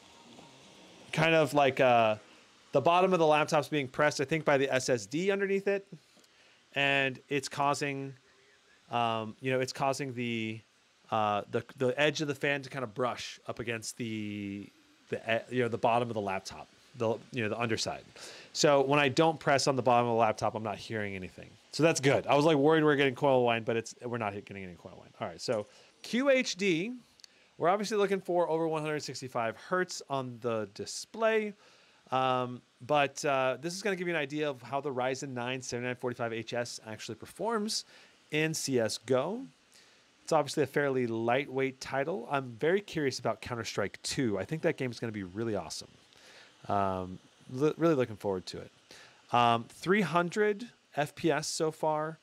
of like the bottom of the laptop's being pressed, I think, by the SSD underneath it. And it's causing, it's causing the edge of the fan to kind of brush up against the bottom of the laptop, the underside. So when I don't press on the bottom of the laptop, I'm not hearing anything. So that's good. I was like worried we were getting coil whine, but we're not getting any coil whine. All right, so QHD, we're obviously looking for over 165 hertz on the display. But this is going to give you an idea of how the Ryzen 9 7945HS actually performs in CSGO. It's obviously a fairly lightweight title. I'm very curious about Counterstrike 2. I think that game is going to be really awesome. Really looking forward to it. 300 FPS so far,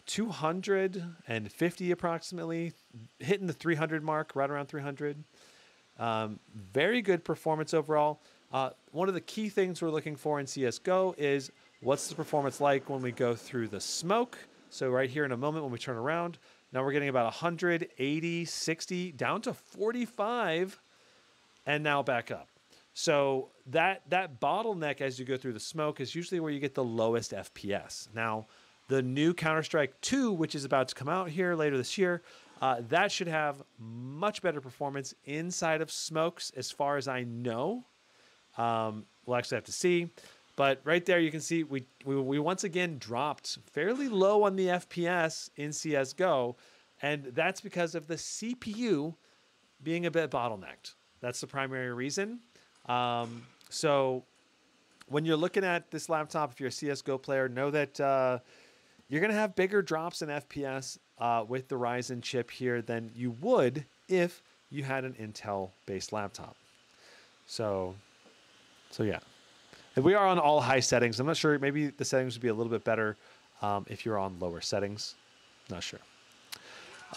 250 approximately, hitting the 300 mark, right around 300. Very good performance overall. One of the key things we're looking for in CSGO is what's the performance like when we go through the smoke. So right here in a moment when we turn around, now we're getting about 100, 80, 60, down to 45, and now back up. So that bottleneck as you go through the smoke is usually where you get the lowest FPS. Now, the new Counter-Strike 2, which is about to come out here later this year, that should have much better performance inside of smokes as far as I know. We'll actually have to see. But right there you can see we once again dropped fairly low on the FPS in CSGO, and that's because of the CPU being a bit bottlenecked. That's the primary reason. So when you're looking at this laptop, if you're a CSGO player, know that you're going to have bigger drops in FPS with the Ryzen chip here than you would if you had an Intel-based laptop. So yeah. And we are on all high settings. I'm not sure. Maybe the settings would be a little bit better if you're on lower settings. Not sure.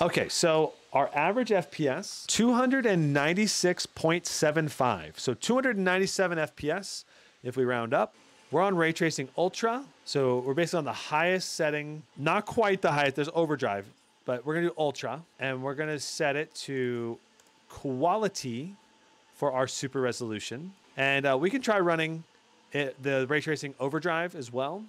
Okay, so our average FPS, 296.75. So 297 FPS if we round up. We're on Ray Tracing Ultra. So we're basically on the highest setting. Not quite the highest. There's Overdrive. But we're going to do Ultra. And we're going to set it to Quality for our super resolution. And we can try running the Ray Tracing Overdrive as well.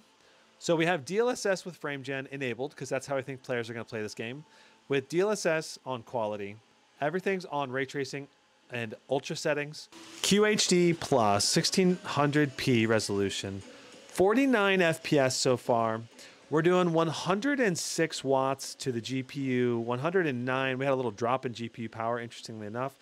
So we have DLSS with FrameGen enabled, because that's how I think players are going to play this game. With DLSS on quality, everything's on Ray Tracing and Ultra settings. QHD plus 1600p resolution, 49 FPS so far. We're doing 106 watts to the GPU, 109. We had a little drop in GPU power, interestingly enough.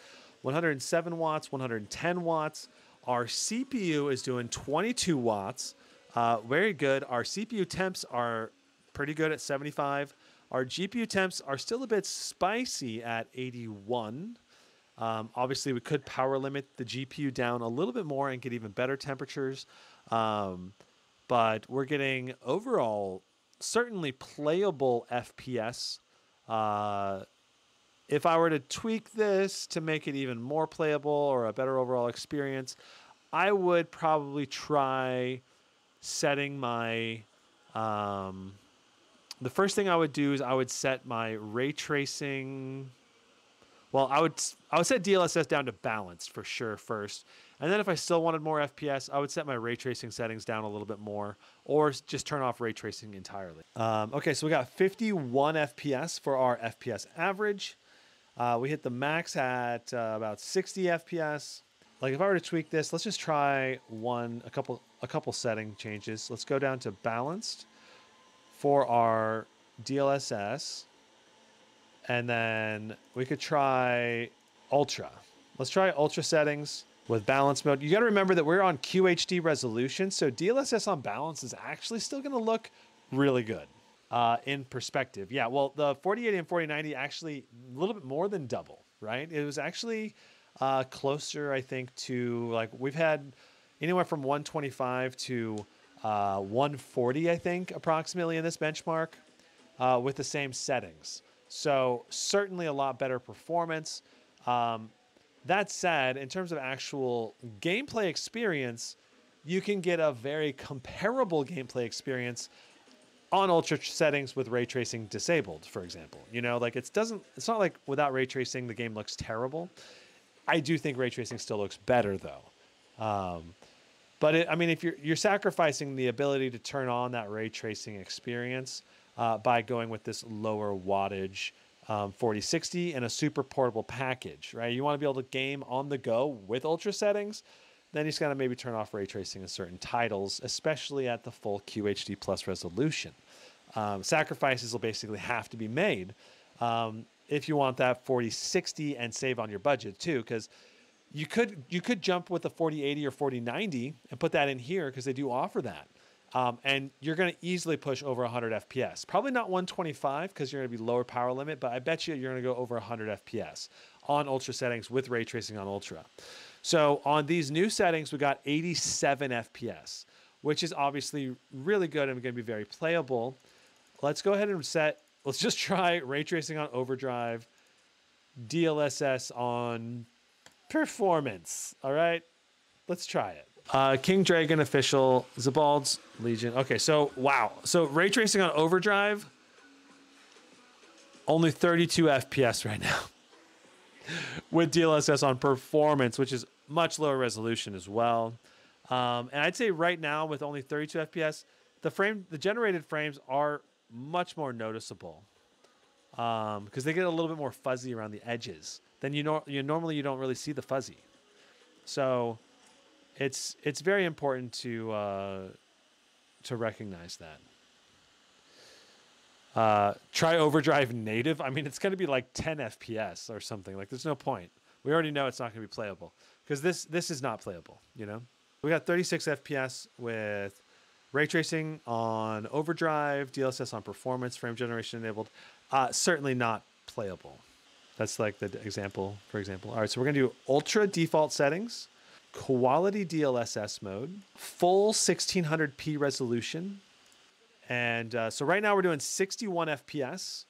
107 watts, 110 watts. Our CPU is doing 22 watts. Very good. Our CPU temps are pretty good at 75. Our GPU temps are still a bit spicy at 81. Obviously, we could power limit the GPU down a little bit more and get even better temperatures. But we're getting overall certainly playable FPS. If I were to tweak this to make it even more playable or a better overall experience, I would probably try setting my... the first thing I would do is I would set my ray tracing... Well, I would set DLSS down to balanced for sure first. And then if I still wanted more FPS, I would set my ray tracing settings down a little bit more, or just turn off ray tracing entirely. Okay, so we got 51 FPS for our FPS average. We hit the max at about 60 FPS. Like if I were to tweak this, let's just try a couple setting changes. Let's go down to balanced for our DLSS. And then we could try Ultra. Let's try Ultra settings with balance mode. You got to remember that we're on QHD resolution, so DLSS on balance is actually still going to look really good in perspective. Yeah, well, the 4080 and 4090 actually a little bit more than double, right? It was actually closer, I think, to like we've had anywhere from 125 to 140, I think, approximately in this benchmark with the same settings. So certainly a lot better performance. That said, in terms of actual gameplay experience, you can get a very comparable gameplay experience on ultra settings with ray tracing disabled, for example. You know, like it's not like without ray tracing the game looks terrible. I do think ray tracing still looks better though. But I mean, if you're sacrificing the ability to turn on that ray tracing experience by going with this lower wattage 4060 and a super portable package, right? You want to be able to game on the go with ultra settings, then you just got to maybe turn off ray tracing in certain titles, especially at the full QHD plus resolution. Sacrifices will basically have to be made if you want that 4060 and save on your budget too, because you could jump with a 4080 or 4090 and put that in here because they do offer that. And you're going to easily push over 100 FPS. Probably not 125 because you're going to be lower power limit, but I bet you're going to go over 100 FPS on ultra settings with ray tracing on ultra. So on these new settings, we got 87 FPS, which is obviously really good and going to be very playable. Let's go ahead and let's just try ray tracing on overdrive, DLSS on performance. All right, let's try it. King Dragon official, Zabald's Legion. Okay, so wow. So ray tracing on overdrive, only 32 FPS right now. With DLSS on performance, which is much lower resolution as well. And I'd say right now with only 32 FPS, the generated frames are much more noticeable because they get a little bit more fuzzy around the edges. Then normally you don't really see the fuzzy. So it's very important to recognize that. Try overdrive native. I mean, it's going to be like 10 FPS or something. Like, there's no point. We already know it's not going to be playable because this is not playable. You know, we got 36 FPS with ray tracing on overdrive, DLSS on performance, frame generation enabled. Certainly not playable. That's like the example, for example. All right, so we're going to do ultra default settings, quality DLSS mode, full 1600p resolution. And so right now we're doing 61 FPS,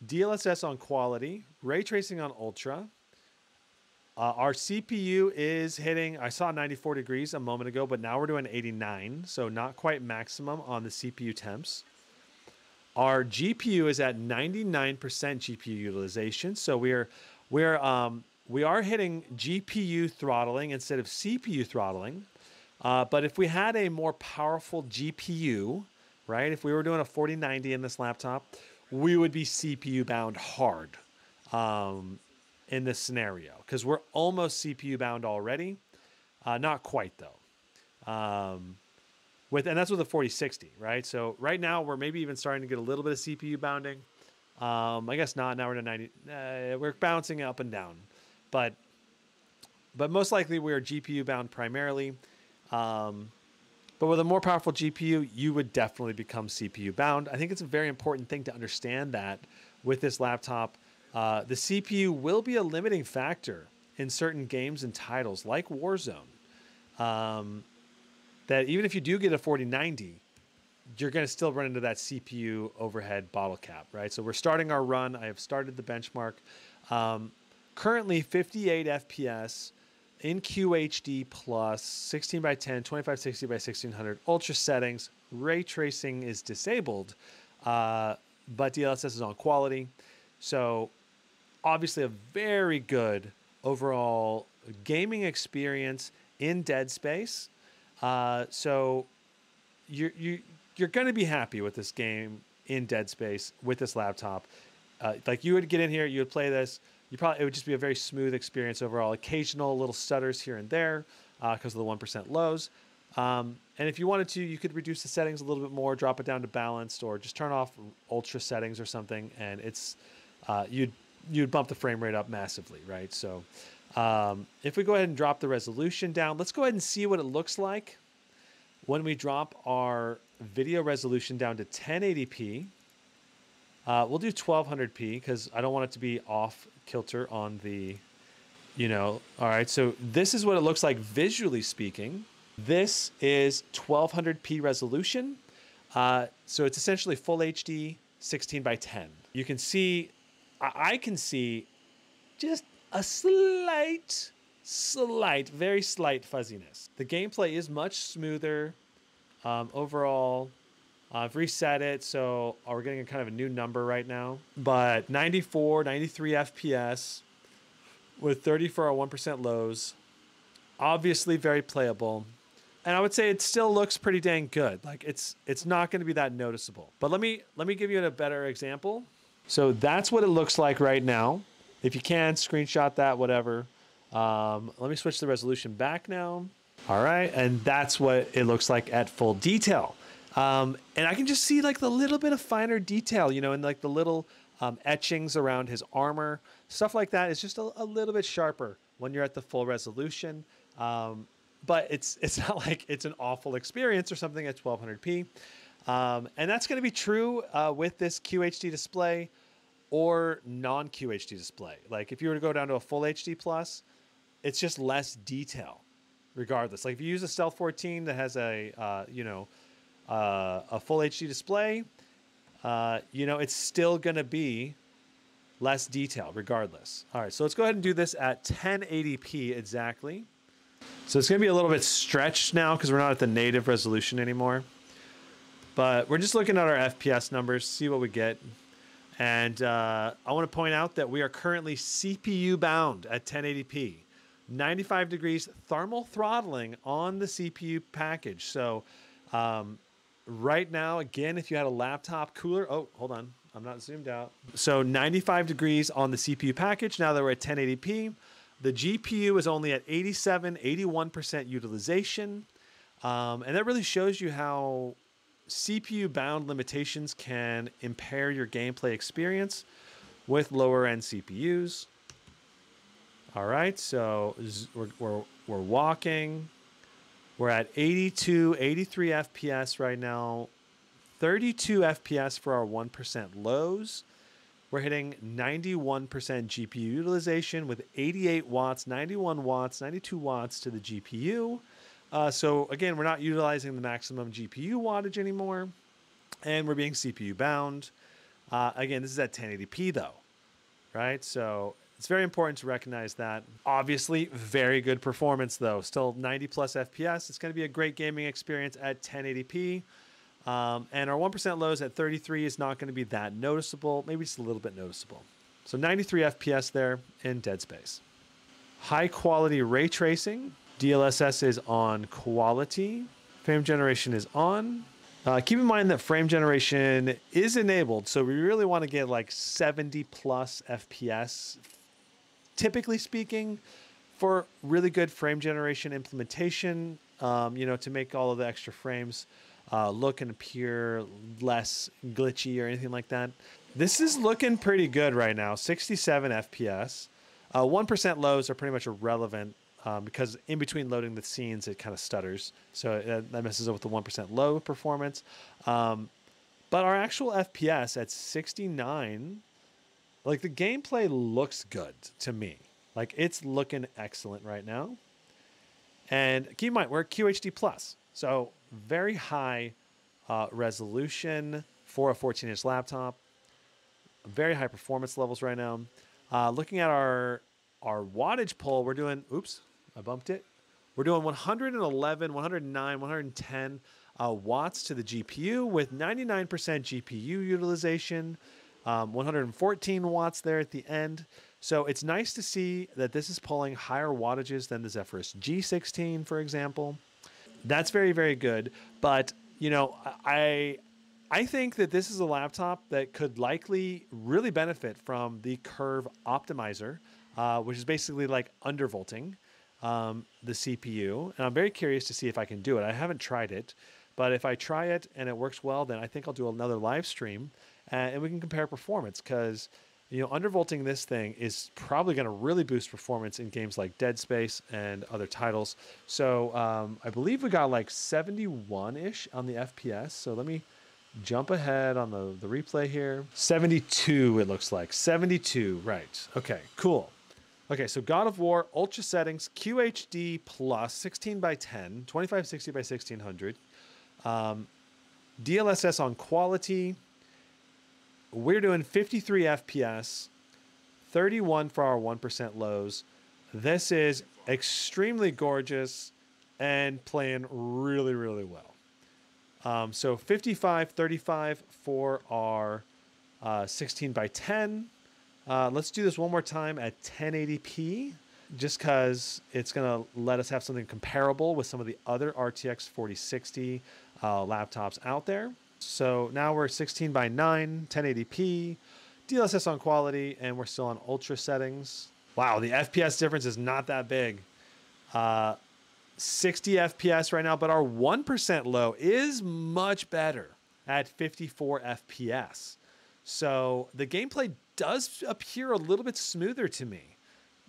DLSS on quality, ray tracing on ultra. Our CPU is hitting, I saw 94 degrees a moment ago, but now we're doing 89. So not quite maximum on the CPU temps. Our GPU is at 99% GPU utilization. So we are hitting GPU throttling instead of CPU throttling. But if we had a more powerful GPU, right? If we were doing a 4090 in this laptop, we would be CPU bound hard in this scenario because we're almost CPU bound already. Not quite though. And that's with a 4060, right? So right now we're maybe even starting to get a little bit of CPU bounding. I guess not. Now we're at 90. We're bouncing up and down, but most likely we are GPU bound primarily. But with a more powerful GPU, you would definitely become CPU bound. I think it's a very important thing to understand that with this laptop, the CPU will be a limiting factor in certain games and titles like Warzone. That even if you do get a 4090, you're going to still run into that CPU overhead bottle cap, right? So we're starting our run. I have started the benchmark. Currently 58 FPS in QHD plus 16 by 10, 2560 by 1600 ultra settings. Ray tracing is disabled, but DLSS is on quality. So obviously a very good overall gaming experience in Dead Space. So you're going to be happy with this game in Dead Space with this laptop. Like you would get in here, you would play this. It would just be a very smooth experience overall. Occasional little stutters here and there because of the 1% lows. And if you wanted to, you could reduce the settings a little bit more, drop it down to balanced, or just turn off ultra settings or something, and it's you'd bump the frame rate up massively, right? So if we go ahead and drop the resolution down, let's go ahead and see what it looks like when we drop our video resolution down to 1080p. We'll do 1200p because I don't want it to be off kilter on the you know, all right, so this is what it looks like visually speaking. This is 1200p resolution. So it's essentially full HD 16 by 10. You can see, I can see just a very slight fuzziness. The gameplay is much smoother overall. I've reset it, so we're getting a kind of a new number right now. But 94, 93 FPS with 34 or 1% lows. Obviously very playable. And I would say it still looks pretty dang good. Like it's not going to be that noticeable. But let me give you a better example. So that's what it looks like right now. If you can, screenshot that, whatever. Let me switch the resolution back now. All right, and that's what it looks like at full detail. And I can just see like the little bit of finer detail, you know, and like the little etchings around his armor, stuff like that is just a little bit sharper when you're at the full resolution. But it's not like it's an awful experience or something at 1200p. And that's going to be true with this QHD display or non-QHD display. Like if you were to go down to a full HD plus, it's just less detail regardless. Like if you use a Stealth 14 that has a full HD display, you know, it's still going to be less detail regardless. All right, so let's go ahead and do this at 1080p exactly. So it's going to be a little bit stretched now because we're not at the native resolution anymore. But we're just looking at our FPS numbers, see what we get. And I want to point out that we are currently CPU bound at 1080p. 95 degrees thermal throttling on the CPU package. So right now, again, if you had a laptop cooler, oh, hold on, I'm not zoomed out. So 95 degrees on the CPU package. Now that we're at 1080p, the GPU is only at 87, 81% utilization. And that really shows you how CPU bound limitations can impair your gameplay experience with lower end CPUs. All right, so we're walking. We're at 82, 83 FPS right now, 32 FPS for our 1% lows. We're hitting 91% GPU utilization with 88 watts, 91 watts, 92 watts to the GPU. So again, we're not utilizing the maximum GPU wattage anymore, and we're being CPU bound. Again, this is at 1080p though, right? So it's very important to recognize that. Obviously, very good performance though. Still 90 plus FPS. It's going to be a great gaming experience at 1080p. And our 1% lows at 33 is not going to be that noticeable. Maybe just a little bit noticeable. So 93 FPS there in Dead Space. High quality ray tracing. DLSS is on quality. Frame generation is on. Keep in mind that frame generation is enabled. So we really want to get like 70 plus FPS, typically speaking, for really good frame generation implementation, you know, to make all of the extra frames look and appear less glitchy or anything like that. This is looking pretty good right now, 67 FPS. 1% lows are pretty much irrelevant because in between loading the scenes, it kind of stutters. So that messes up with the 1% low performance. But our actual FPS at 69, like the gameplay looks good to me. Like it's looking excellent right now. And keep in mind, we're QHD plus. So very high resolution for a 14-inch laptop. Very high performance levels right now. Looking at our wattage pull, we're doing, oops, I bumped it. We're doing 111, 109, 110 watts to the GPU with 99% GPU utilization, 114 watts there at the end. So it's nice to see that this is pulling higher wattages than the Zephyrus G14, for example. That's very, very good. But, you know, I think that this is a laptop that could likely really benefit from the curve optimizer, which is basically like undervolting the CPU. And I'm very curious to see if I can do it. I haven't tried it, but if I try it and it works well, then I think I'll do another live stream and we can compare performance because, you know, undervolting this thing is probably going to really boost performance in games like Dead Space and other titles. So I believe we got like 71-ish on the FPS. So let me jump ahead on the replay here. 72, it looks like. 72, right. Okay, cool. Okay, so God of War, ultra settings, QHD plus, 16 by 10, 2560 by 1600. DLSS on quality. We're doing 53 FPS, 31 for our 1% lows. This is extremely gorgeous and playing really, really well. So 55, 35 for our 16 by 10. Let's do this one more time at 1080p, just because it's going to let us have something comparable with some of the other RTX 4060 laptops out there. So now we're 16 by 9, 1080p, DLSS on quality, and we're still on ultra settings. Wow, the FPS difference is not that big. 60 FPS right now, but our 1% low is much better at 54 FPS. So the gameplay does appear a little bit smoother to me,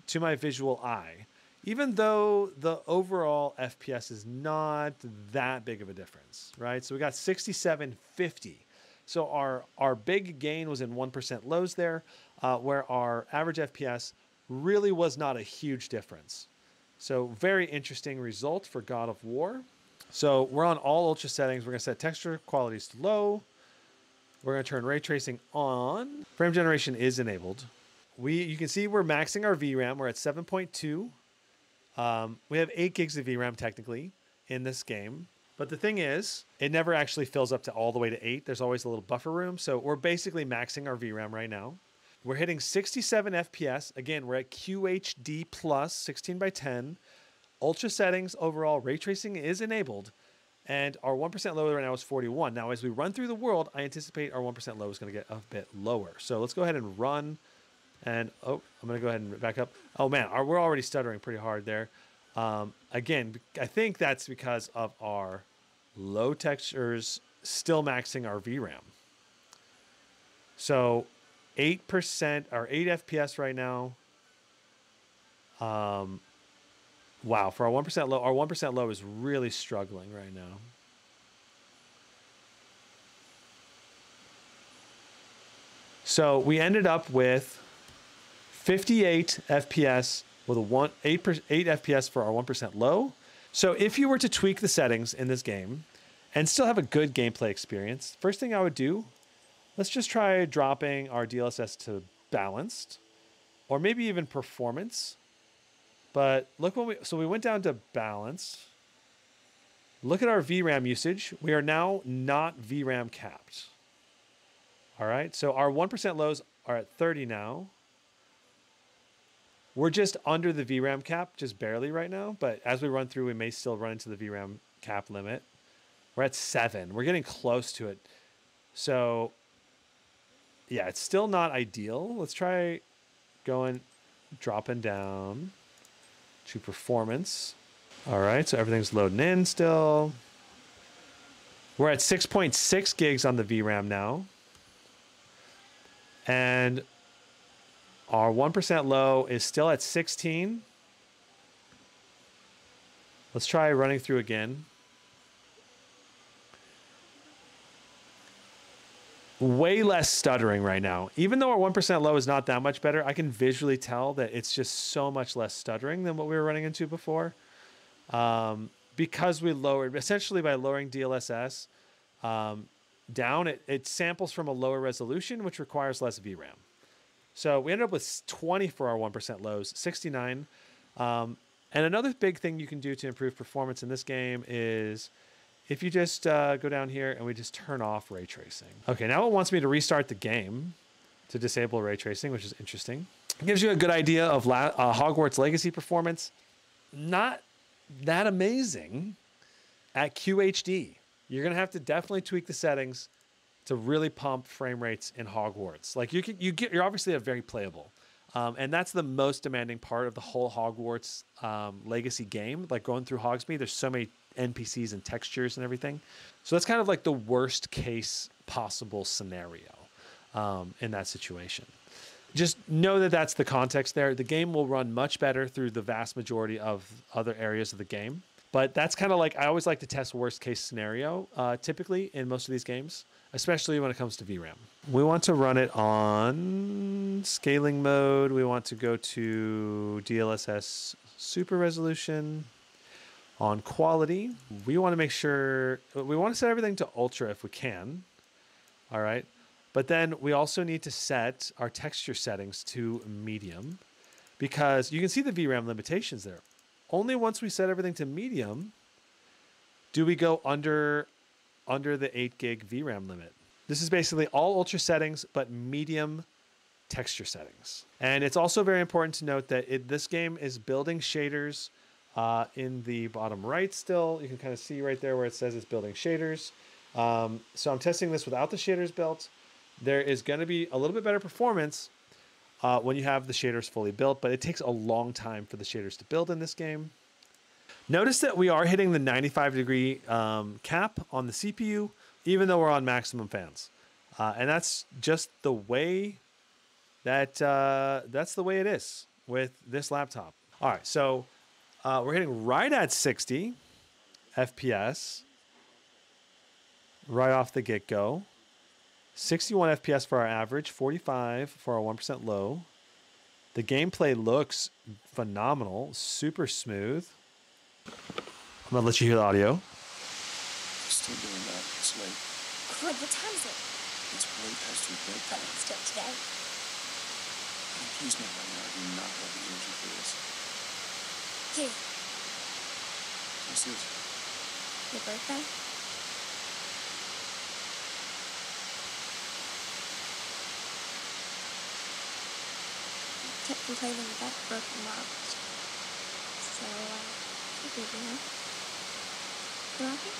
to my visual eye, even though the overall FPS is not that big of a difference, right? So we got 6750. So our big gain was in 1% lows there, where our average FPS really was not a huge difference. So very interesting result for God of War. So we're on all ultra settings. We're gonna set texture qualities to low. We're gonna turn ray tracing on. Frame generation is enabled. You can see we're maxing our VRAM. We're at 7.2. We have 8 gigs of VRAM technically in this game. But the thing is, it never actually fills up to all the way to 8. There's always a little buffer room. So we're basically maxing our VRAM right now. We're hitting 67 FPS. Again, we're at QHD plus 16 by 10. Ultra settings overall, ray tracing is enabled. And our 1% low right now is 41. Now, as we run through the world, I anticipate our 1% low is going to get a bit lower. So let's go ahead and run. And, oh, I'm going to go ahead and back up. Oh, man, we're already stuttering pretty hard there. Again, I think that's because of our low textures still maxing our VRAM. So 8% or 8 FPS right now. Wow, for our 1% low, our 1% low is really struggling right now. So we ended up with 58 FPS with a 8 FPS for our 1% low. So if you were to tweak the settings in this game and still have a good gameplay experience, first thing I would do, let's just try dropping our DLSS to balanced or maybe even performance. But look so we went down to balance. Look at our VRAM usage. We are now not VRAM capped. All right, so our 1% lows are at 30 now. We're just under the VRAM cap, just barely right now. But as we run through, we may still run into the VRAM cap limit. We're at 7. We're getting close to it. So yeah, it's still not ideal. Let's try dropping down to performance. All right, so everything's loading in still. We're at 6.6 gigs on the VRAM now. And our 1% low is still at 16. Let's try running through again. Way less stuttering right now. Even though our 1% low is not that much better, I can visually tell that it's just so much less stuttering than what we were running into before. Because we lowered, essentially by lowering DLSS down, it samples from a lower resolution, which requires less VRAM. So we ended up with 20 for our 1% lows, 69. And another big thing you can do to improve performance in this game is if you just go down here and we just turn off ray tracing. Okay, now it wants me to restart the game to disable ray tracing, which is interesting. It gives you a good idea of Hogwarts Legacy performance. Not that amazing at QHD. You're gonna have to definitely tweak the settings to really pump frame rates in Hogwarts. Like you're obviously a very playable. And that's the most demanding part of the whole Hogwarts Legacy game. Like going through Hogsmeade, there's so many NPCs and textures and everything. So that's kind of like the worst case possible scenario in that situation. Just know that that's the context there. The game will run much better through the vast majority of other areas of the game. But that's kind of like, I always like to test worst case scenario, typically in most of these games. especially when it comes to VRAM. We want to run it on scaling mode. We want to go to DLSS super resolution. On quality, we want to make sure, we want to set everything to ultra if we can. All right. But then we also need to set our texture settings to medium, because you can see the VRAM limitations there. Only once we set everything to medium do we go under the 8 gig VRAM limit. This is basically all ultra settings, but medium texture settings. And it's also very important to note that this game is building shaders in the bottom right still. You can kind of see right there where it says it's building shaders. So I'm testing this without the shaders built. There is going to be a little bit better performance when you have the shaders fully built, but it takes a long time for the shaders to build in this game. Notice that we are hitting the 95-degree cap on the CPU, even though we're on maximum fans. And that's just the way that's the way it is with this laptop. All right, so we're hitting right at 60 FPS right off the get-go. 61 FPS for our average, 45 for our 1% low. The gameplay looks phenomenal, super smooth. I'm gonna let you hear the audio. Still doing that. It's late. Good, what time is it? It's way past your bedtime. Still today. Please know by now I do not have the energy for this. Here, What's this? your birthday? Kept complaining about broken marbles. So, keep it, you know? You like it?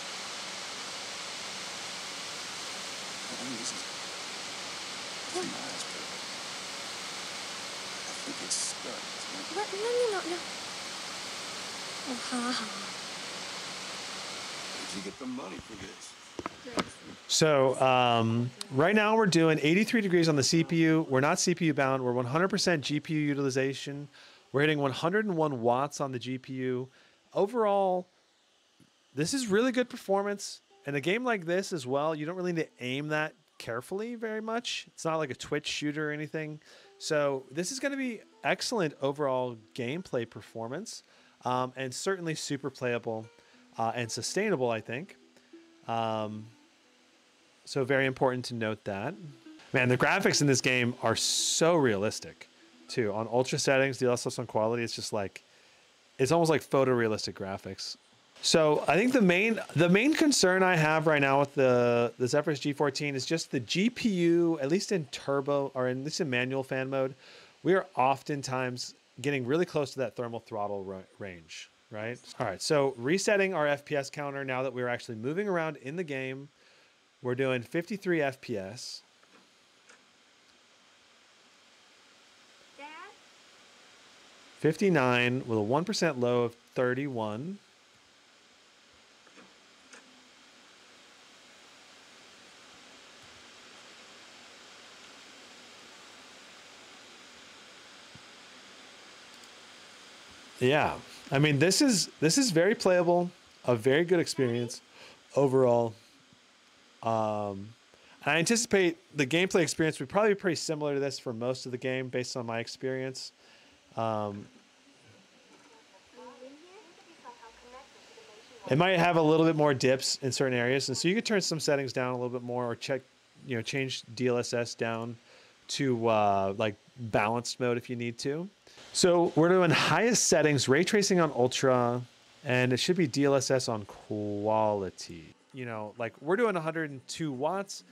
I mean, this is Yeah. nice, but I think it's stuck. It's What? No. Oh, ha ha. Where'd you get the money for this? So right now we're doing 83 degrees on the CPU. We're not CPU bound. We're 100% GPU utilization. We're hitting 101 watts on the GPU. Overall, this is really good performance. In a game like this as well, you don't really need to aim that carefully very much. It's not like a Twitch shooter or anything. So this is going to be excellent overall gameplay performance, and certainly super playable and sustainable, I think. So very important to note that. Man, the graphics in this game are so realistic too. On ultra settings, DLSS on quality, it's just like, it's almost like photorealistic graphics. So I think the main concern I have right now with the Zephyrus G14 is just the GPU, at least in turbo or at least in manual fan mode, we are oftentimes getting really close to that thermal throttle range, right? All right, so resetting our FPS counter now that we're actually moving around in the game, we're doing 53 FPS. Dad? 59 with a 1% low of 31. Yeah, I mean, this is very playable, a very good experience overall. I anticipate the gameplay experience would probably be pretty similar to this for most of the game based on my experience. It might have a little bit more dips in certain areas, and so you could turn some settings down a little bit more, or change DLSS down to like balanced mode if you need to. So we're doing highest settings, ray tracing on ultra, and it should be DLSS on quality. Like we're doing 102 watts,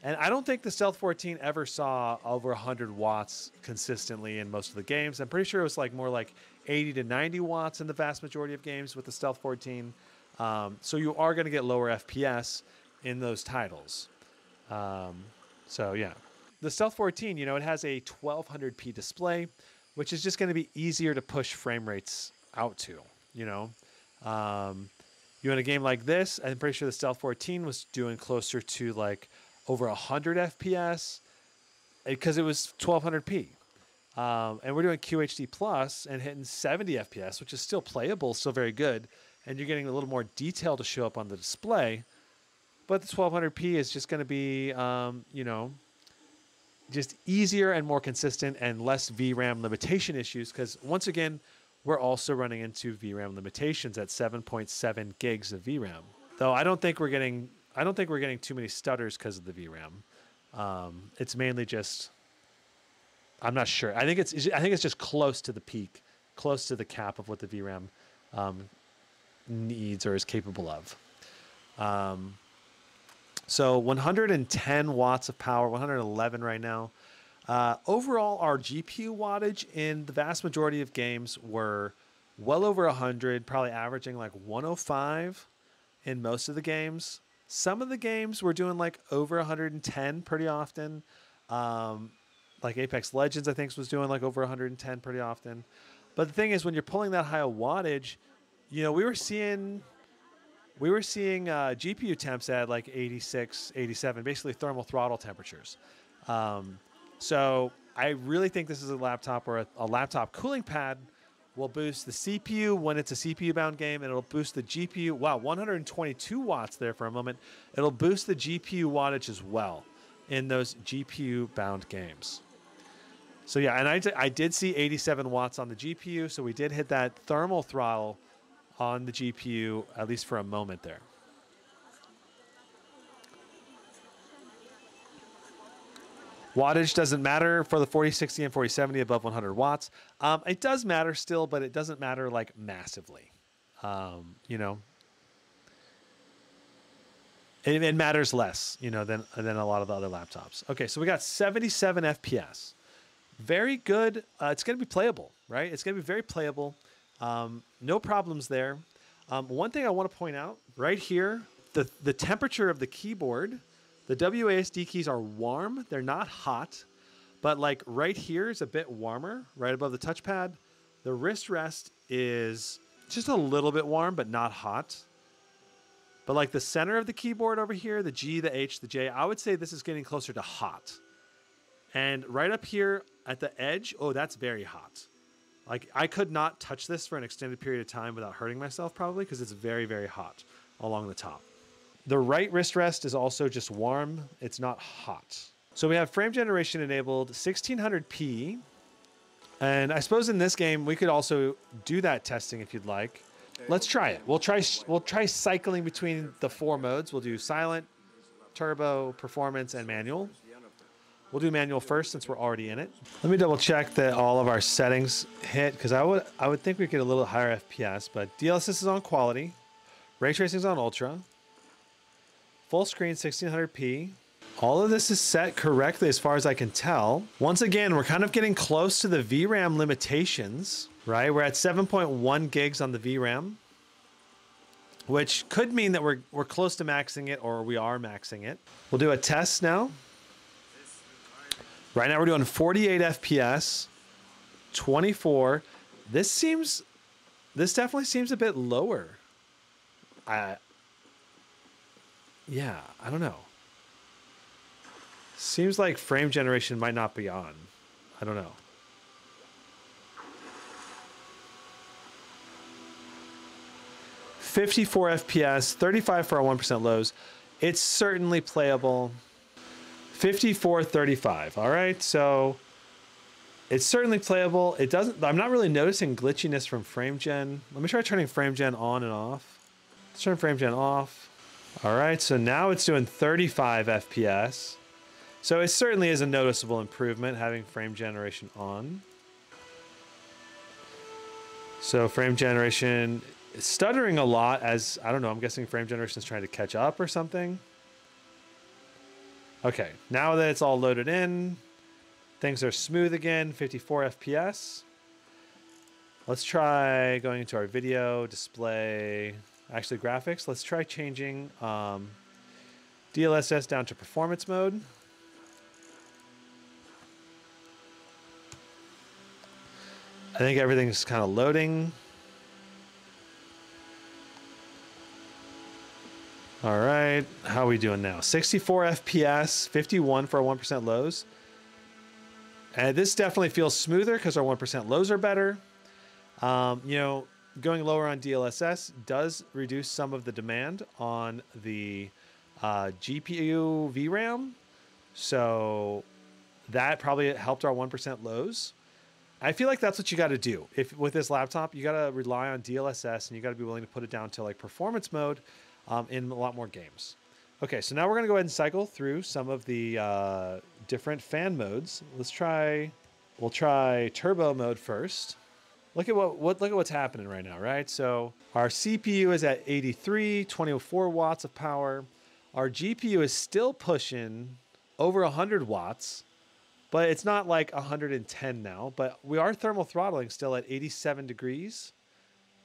and I don't think the Stealth 14 ever saw over 100 watts consistently in most of the games. I'm pretty sure it was like more like 80 to 90 watts in the vast majority of games with the Stealth 14. So you are going to get lower FPS in those titles. So yeah, the Stealth 14, it has a 1200p display, which is just going to be easier to push frame rates out to, You in a game like this, I'm pretty sure the Stealth 14 was doing closer to like over 100 FPS because it was 1200p. And we're doing QHD plus and hitting 70 FPS, which is still playable, still very good. And you're getting a little more detail to show up on the display. but the 1200p is just going to be, you know, just easier and more consistent and less VRAM limitation issues. Because once again, we're also running into VRAM limitations at 7.7 gigs of VRAM. Though I don't think we're getting too many stutters because of the VRAM. It's mainly just, I'm not sure. I think it's just close to the peak, close to the cap of what the VRAM needs or is capable of. So 110 watts of power, 111 right now. Overall, our GPU wattage in the vast majority of games were well over 100, probably averaging like 105 in most of the games. Some of the games were doing like over 110 pretty often. Like Apex Legends, I think, was doing like over 110 pretty often. But the thing is, when you're pulling that high of wattage, you know, we were seeing GPU temps at like 86, 87, basically thermal throttle temperatures. So I really think this is a laptop where a laptop cooling pad will boost the CPU when it's a CPU-bound game, and it'll boost the GPU. Wow, 122 watts there for a moment. It'll boost the GPU wattage as well in those GPU-bound games. So yeah, and I did see 87 watts on the GPU, so we did hit that thermal throttle on the GPU, at least for a moment there. Wattage doesn't matter for the 4060 and 4070 above 100 watts. It does matter still, but it doesn't matter like massively. You know, it matters less, you know, than a lot of the other laptops. Okay, so we got 77 FPS. Very good. It's going to be playable, right? It's going to be very playable. No problems there. One thing I want to point out right here, the temperature of the keyboard, the WASD keys are warm. They're not hot, but like right here is a bit warmer, right above the touchpad. The wrist rest is just a little bit warm, but not hot. But like the center of the keyboard over here, the G, the H, the J, I would say this is getting closer to hot. And right up here at the edge, oh, that's very hot. Like I could not touch this for an extended period of time without hurting myself probably, because it's very, very hot along the top. The right wrist rest is also just warm. It's not hot. So we have frame generation enabled 1600p. And I suppose in this game, we could also do that testing if you'd like. Let's try it. We'll try cycling between the 4 modes. We'll do silent, turbo, performance, and manual. We'll do manual first since we're already in it. Let me double check that all of our settings hit, because I would think we'd get a little higher FPS, but DLSS is on quality. Ray tracing is on ultra. Full screen 1600p. All of this is set correctly as far as I can tell. Once again, we're kind of getting close to the VRAM limitations, right? We're at 7.1 gigs on the VRAM, which could mean that we're close to maxing it, or we are maxing it. We'll do a test now. Right now we're doing 48 FPS, 24. This definitely seems a bit lower. Yeah, I don't know. Seems like frame generation might not be on. I don't know. $54 FPS, 35 for our 1% lows. It's certainly playable. 54, 35. All right, so it's certainly playable. It doesn't. I'm not really noticing glitchiness from frame gen. Let me try turning frame gen on and off. Let's turn frame gen off. All right, so now it's doing 35 FPS. So it certainly is a noticeable improvement having frame generation on. So frame generation is stuttering a lot as, I don't know, I'm guessing frame generation is trying to catch up or something. Okay, now that it's all loaded in, things are smooth again, 54 FPS. Let's try going into our video, display, actually graphics. Let's try changing DLSS down to performance mode. I think everything's kind of loading. All right, how are we doing now? 64 FPS, 51 for our 1% lows. And this definitely feels smoother because our 1% lows are better. You know, going lower on DLSS does reduce some of the demand on the GPU VRAM. So that probably helped our 1% lows. I feel like that's what you got to do. If with this laptop, you got to rely on DLSS and you got to be willing to put it down to like performance mode in a lot more games. Okay, so now we're going to go ahead and cycle through some of the different fan modes. We'll try turbo mode first. Look at look at what's happening right now, right? So our CPU is at 83, 24 watts of power. Our GPU is still pushing over 100 watts. But it's not like 110 now, but we are thermal throttling still at 87 degrees.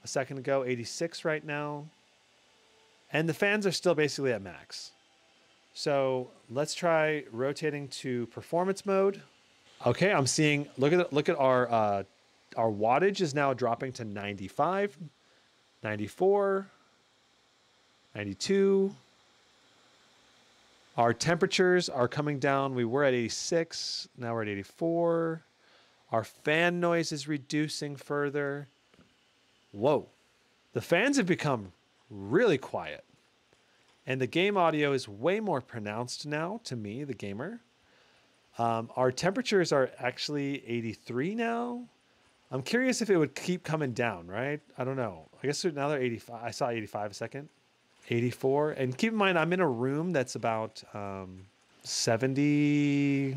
A second ago, 86 right now. And the fans are still basically at max. So let's try rotating to performance mode. Okay, I'm seeing, look at our wattage is now dropping to 95, 94, 92. Our temperatures are coming down. We were at 86. Now we're at 84. Our fan noise is reducing further. Whoa. The fans have become really quiet. And the game audio is way more pronounced now to me, the gamer. Our temperatures are actually 83 now. I'm curious if it would keep coming down, right? I don't know. I guess now they're 85. I saw 85 a second. 84. And keep in mind, I'm in a room that's about 70,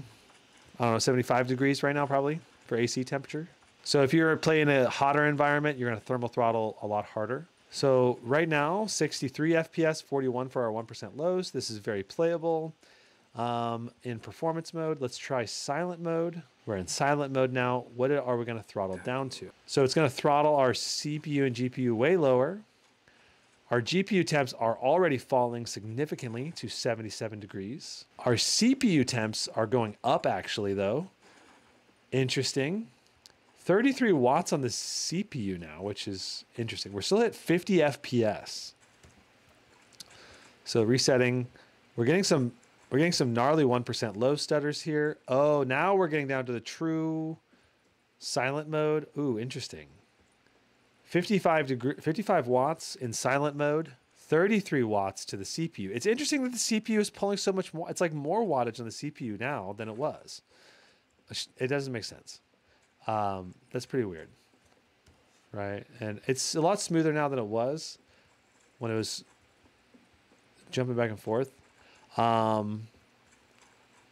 I don't know, 75 degrees right now, probably for AC temperature. So if you're playing a hotter environment, you're going to thermal throttle a lot harder. So right now, 63 FPS, 41 for our 1% lows. This is very playable. In performance mode, let's try silent mode. We're in silent mode now. What are we going to throttle down to? So it's going to throttle our CPU and GPU way lower. Our GPU temps are already falling significantly to 77 degrees. Our CPU temps are going up actually though. Interesting. 33 watts on the CPU now, which is interesting. We're still at 50 FPS. So resetting, we're getting some gnarly 1% low stutters here. Oh, now we're getting down to the true silent mode. Ooh, interesting. 55 watts in silent mode, 33 watts to the CPU. It's interesting that the CPU is pulling so much more. It's like more wattage on the CPU now than it was. It doesn't make sense. That's pretty weird, right? And it's a lot smoother now than it was when it was jumping back and forth.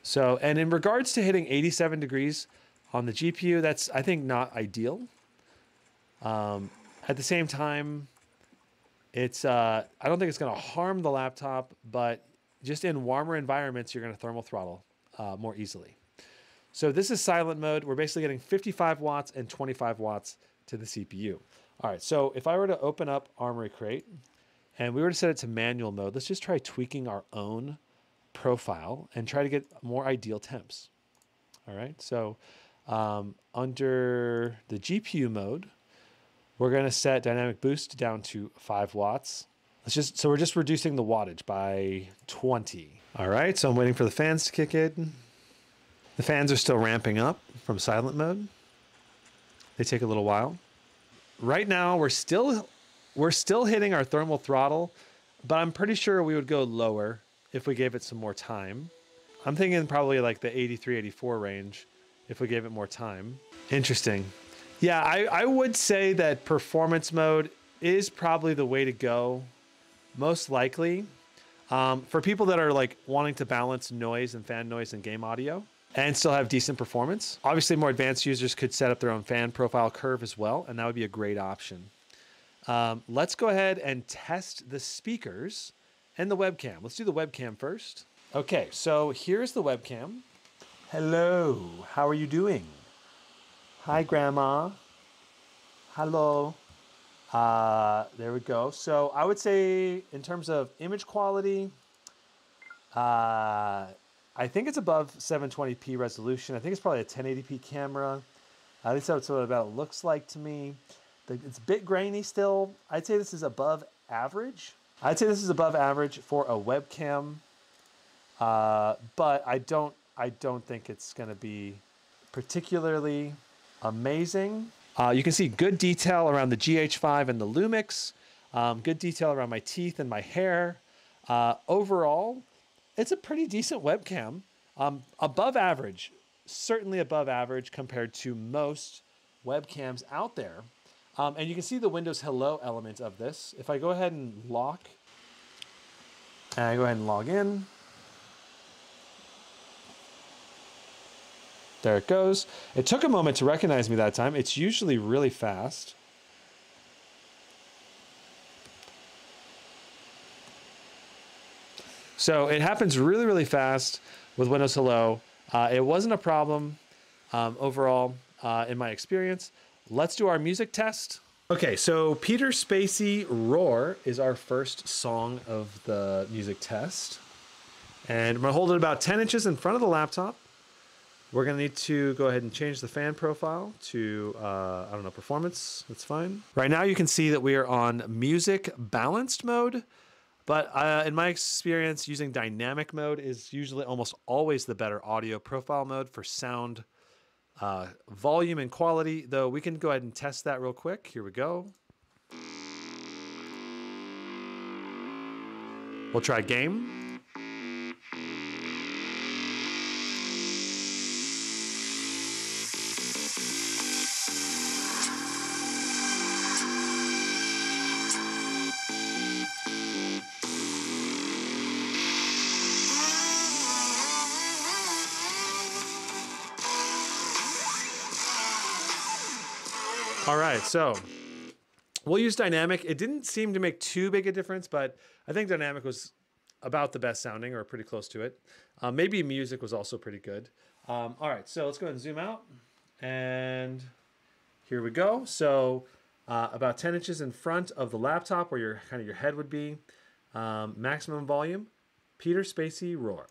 So, and in regards to hitting 87 degrees on the GPU, that's, I think, not ideal. At the same time, it's, I don't think it's going to harm the laptop, but just in warmer environments, you're going to thermal throttle more easily. So this is silent mode. We're basically getting 55 watts and 25 watts to the CPU. All right, so if I were to open up Armory Crate and we were to set it to manual mode, let's just try tweaking our own profile and try to get more ideal temps. All right, so under the GPU mode, we're going to set dynamic boost down to 5 watts. So we're just reducing the wattage by 20. All right, so I'm waiting for the fans to kick in. The fans are still ramping up from silent mode. They take a little while. Right now, we're still hitting our thermal throttle, but I'm pretty sure we would go lower if we gave it some more time. I'm thinking probably like the 83, 84 range if we gave it more time. Interesting. Yeah, I would say that performance mode is probably the way to go, most likely, for people that are like wanting to balance noise and fan noise and game audio and still have decent performance. Obviously, more advanced users could set up their own fan profile curve as well, and that would be a great option. Let's go ahead and test the speakers and the webcam. Let's do the webcam first. Okay, so here's the webcam. Hello, how are you doing? Hi, Grandma. Hello. There we go. So I would say in terms of image quality, I think it's above 720p resolution. I think it's probably a 1080p camera. At least that's what about it looks like to me. It's a bit grainy still. I'd say this is above average. I'd say this is above average for a webcam, but I don't think it's going to be particularly amazing. You can see good detail around the GH5 and the Lumix. Good detail around my teeth and my hair. Overall, it's a pretty decent webcam. Above average, certainly above average compared to most webcams out there. And you can see the Windows Hello element of this. If I go ahead and lock, and I go ahead and log in, there it goes. It took a moment to recognize me that time. It's usually really fast. So it happens really, really fast with Windows Hello. It wasn't a problem overall in my experience. Let's do our music test. Okay, so Peter Spacey Roar is our first song of the music test. And I'm gonna hold it about 10 inches in front of the laptop. We're gonna need to go ahead and change the fan profile to, I don't know, performance, that's fine. Right now you can see that we are on music balanced mode, but in my experience, using dynamic mode is usually almost always the better audio profile mode for sound volume and quality, though we can go ahead and test that real quick. Here we go. We'll try game. All right, so we'll use dynamic. It didn't seem to make too big a difference, but I think dynamic was about the best sounding or pretty close to it. Maybe music was also pretty good. All right, so let's go ahead and zoom out. And here we go. So about 10 inches in front of the laptop where your kind of your head would be. Maximum volume, Peter Spacey Roar.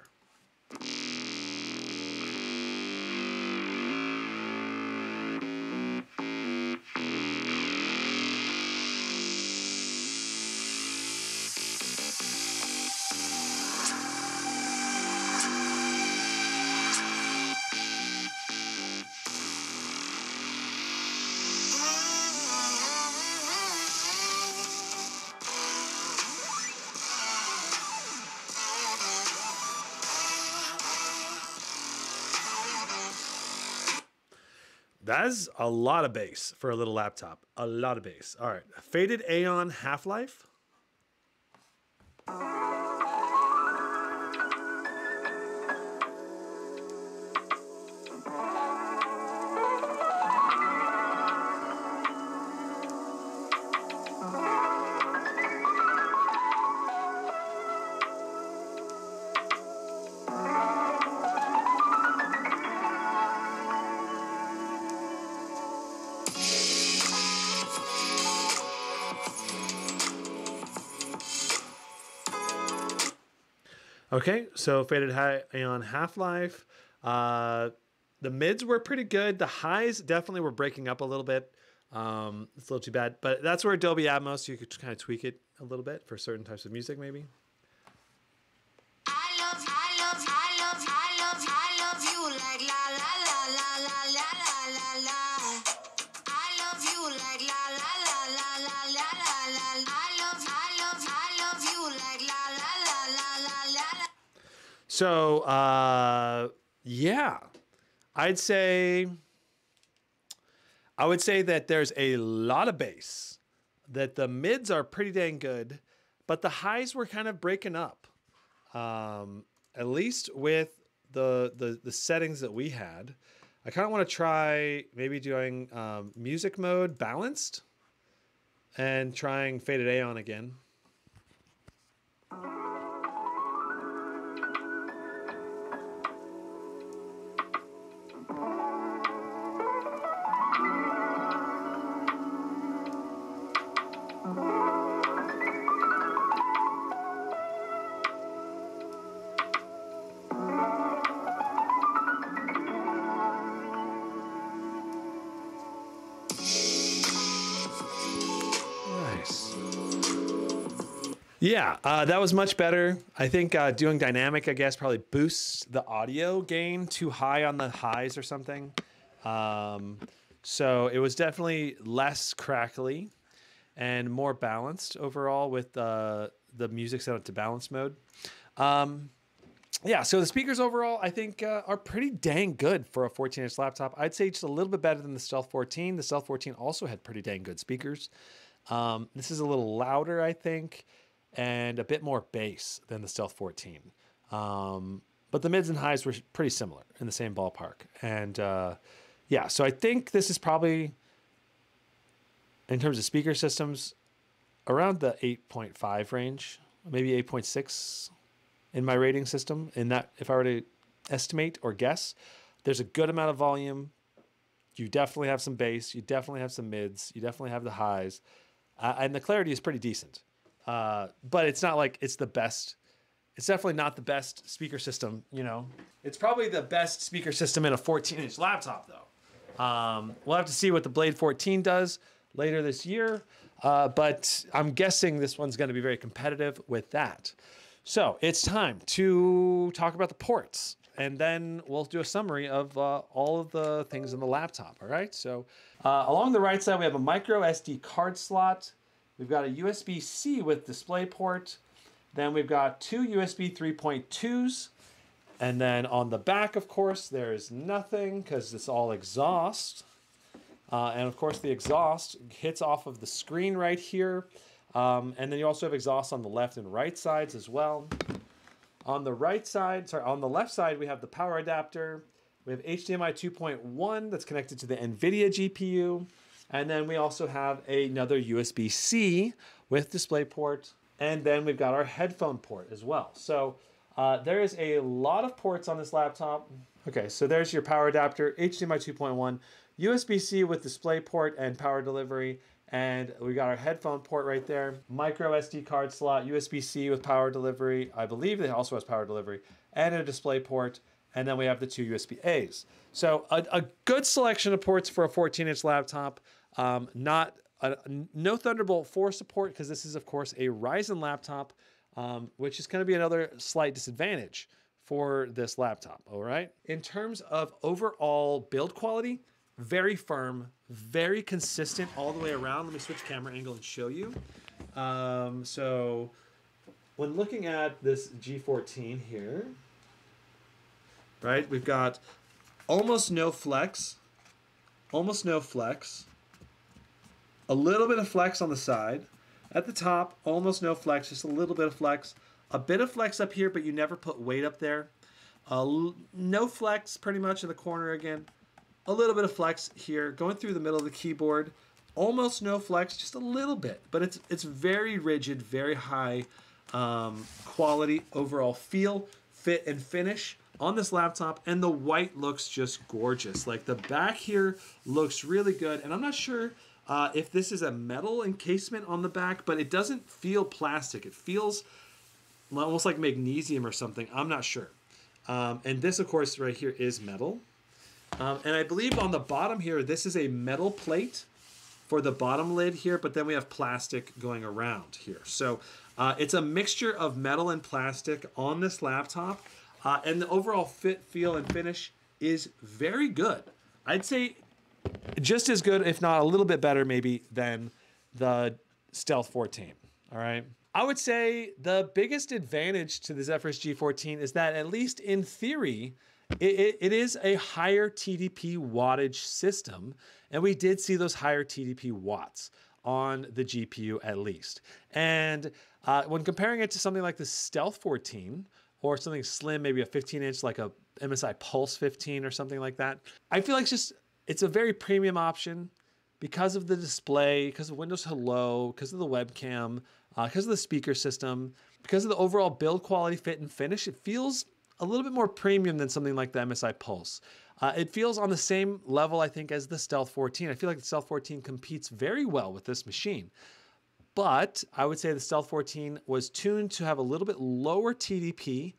That is a lot of bass for a little laptop. A lot of bass. All right. Faded Aeon Half-Life. Okay, so Faded Aeon Half-Life. The mids were pretty good. The highs definitely were breaking up a little bit. It's a little too bad, but that's where Adobe Atmos, you could kind of tweak it a little bit for certain types of music maybe. I love you like la la la la la la la la. I love you like la la la la la la la. I love you like la la la la la la. So, yeah, I would say that there's a lot of bass, that the mids are pretty dang good, but the highs were kind of breaking up. At least with the settings that we had. I kind of want to try maybe doing music mode balanced and trying Faded Aeon again. Yeah, that was much better. I think doing dynamic, I guess, probably boosts the audio gain too high on the highs or something. So it was definitely less crackly and more balanced overall with the the music set up to balance mode. Yeah, so the speakers overall, I think, are pretty dang good for a 14-inch laptop. I'd say just a little bit better than the Stealth 14. The Stealth 14 also had pretty dang good speakers. This is a little louder, I think, and a bit more bass than the Stealth 14. But the mids and highs were pretty similar in the same ballpark. And yeah, so I think this is probably, in terms of speaker systems, around the 8.5 range, maybe 8.6 in my rating system. In that, if I were to estimate or guess, there's a good amount of volume. You definitely have some bass. You definitely have some mids. You definitely have the highs. And the clarity is pretty decent. But it's not like it's the best. It's definitely not the best speaker system, you know. It's probably the best speaker system in a 14-inch laptop, though. We'll have to see what the Blade 14 does later this year. But I'm guessing this one's going to be very competitive with that. So it's time to talk about the ports, and then we'll do a summary of all of the things in the laptop, all right? So along the right side, we have a micro SD card slot. We've got a USB-C with DisplayPort. Then we've got two USB 3.2s. And then on the back, of course, there's nothing because it's all exhaust. And of course, the exhaust hits off of the screen right here. And then you also have exhaust on the left and right sides as well. On the right side, sorry, on the left side, we have the power adapter. We have HDMI 2.1 that's connected to the NVIDIA GPU. And then we also have another USB-C with DisplayPort. And then we've got our headphone port as well. So there is a lot of ports on this laptop. Okay, so there's your power adapter, HDMI 2.1, USB-C with DisplayPort and power delivery. And we got our headphone port right there. Micro SD card slot, USB-C with power delivery. I believe it also has power delivery. And a display port. And then we have the two USB-As. So a good selection of ports for a 14-inch laptop. No Thunderbolt 4 support because this is, of course, a Ryzen laptop, which is going to be another slight disadvantage for this laptop, all right? In terms of overall build quality, very firm, very consistent all the way around. Let me switch camera angle and show you. So when looking at this G14 here, right, we've got almost no flex, a little bit of flex on the side. At the top, almost no flex, just a little bit of flex. A bit of flex up here, but you never put weight up there. No flex pretty much in the corner again. A little bit of flex here, going through the middle of the keyboard. Almost no flex, just a little bit. But it's very rigid, very high quality overall feel, fit, and finish on this laptop. And the white looks just gorgeous. Like the back here looks really good. And I'm not sure if this is a metal encasement on the back, but it doesn't feel plastic. It feels almost like magnesium or something. I'm not sure. And this, of course, right here is metal. And I believe on the bottom here, this is a metal plate for the bottom lid here, but then we have plastic going around here. So it's a mixture of metal and plastic on this laptop. And the overall fit, feel, and finish is very good. I'd say just as good, if not a little bit better maybe, than the Stealth 14, all right? I would say the biggest advantage to the Zephyrus G14 is that, at least in theory, it is a higher TDP wattage system, and we did see those higher TDP watts on the GPU at least. And when comparing it to something like the Stealth 14 or something slim, maybe a 15-inch like a MSI Pulse 15 or something like that, I feel like it's a very premium option because of the display, because of Windows Hello, because of the webcam, because of the speaker system, because of the overall build quality, fit, and finish. It feels a little bit more premium than something like the MSI Pulse. It feels on the same level, I think, as the Stealth 14. I feel like the Stealth 14 competes very well with this machine. But I would say the Stealth 14 was tuned to have a little bit lower TDP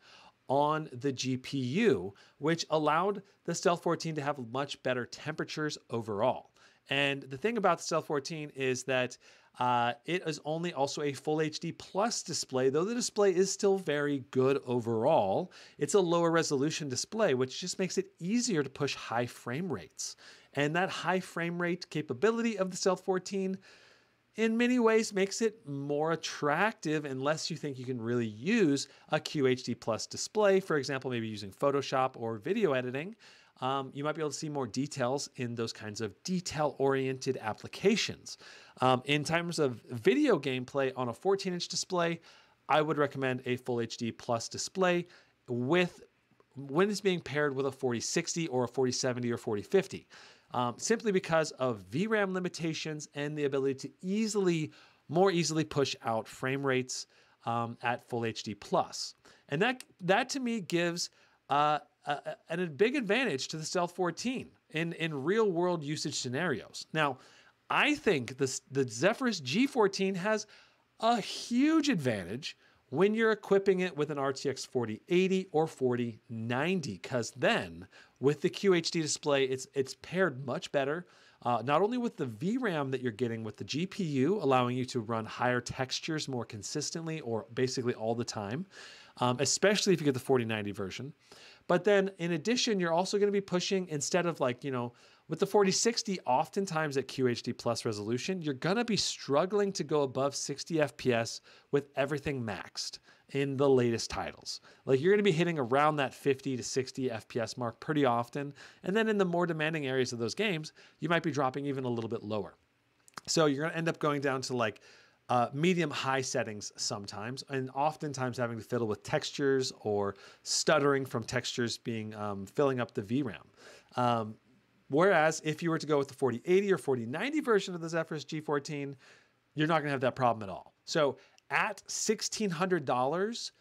on the GPU, which allowed the Stealth 14 to have much better temperatures overall. And the thing about the Stealth 14 is that it is only also a Full HD Plus display, though the display is still very good overall. It's a lower resolution display, which just makes it easier to push high frame rates. And that high frame rate capability of the Stealth 14 in many ways makes it more attractive unless you think you can really use a QHD Plus display. For example, maybe using Photoshop or video editing. You might be able to see more details in those kinds of detail-oriented applications. In terms of video gameplay on a 14-inch display, I would recommend a Full HD Plus display when it's being paired with a 4060 or a 4070 or 4050. Simply because of VRAM limitations and the ability to more easily push out frame rates at Full HD Plus. And that to me gives a big advantage to the Stealth 14 in real world usage scenarios. Now, I think the Zephyrus G14 has a huge advantage when you're equipping it with an RTX 4080 or 4090, because then with the QHD display, it's paired much better, not only with the VRAM that you're getting with the GPU, allowing you to run higher textures more consistently or basically all the time, especially if you get the 4090 version. But then in addition, you're also going to be pushing, instead of like, with the 4060, oftentimes at QHD Plus resolution, you're going to be struggling to go above 60 FPS with everything maxed in the latest titles. Like you're going to be hitting around that 50 to 60 FPS mark pretty often. And then in the more demanding areas of those games, you might be dropping even a little bit lower. So you're going to end up going down to like medium high settings sometimes, and oftentimes having to fiddle with textures or stuttering from textures being filling up the VRAM. Whereas if you were to go with the 4080 or 4090 version of the Zephyrus G14, you're not going to have that problem at all. So at $1,600,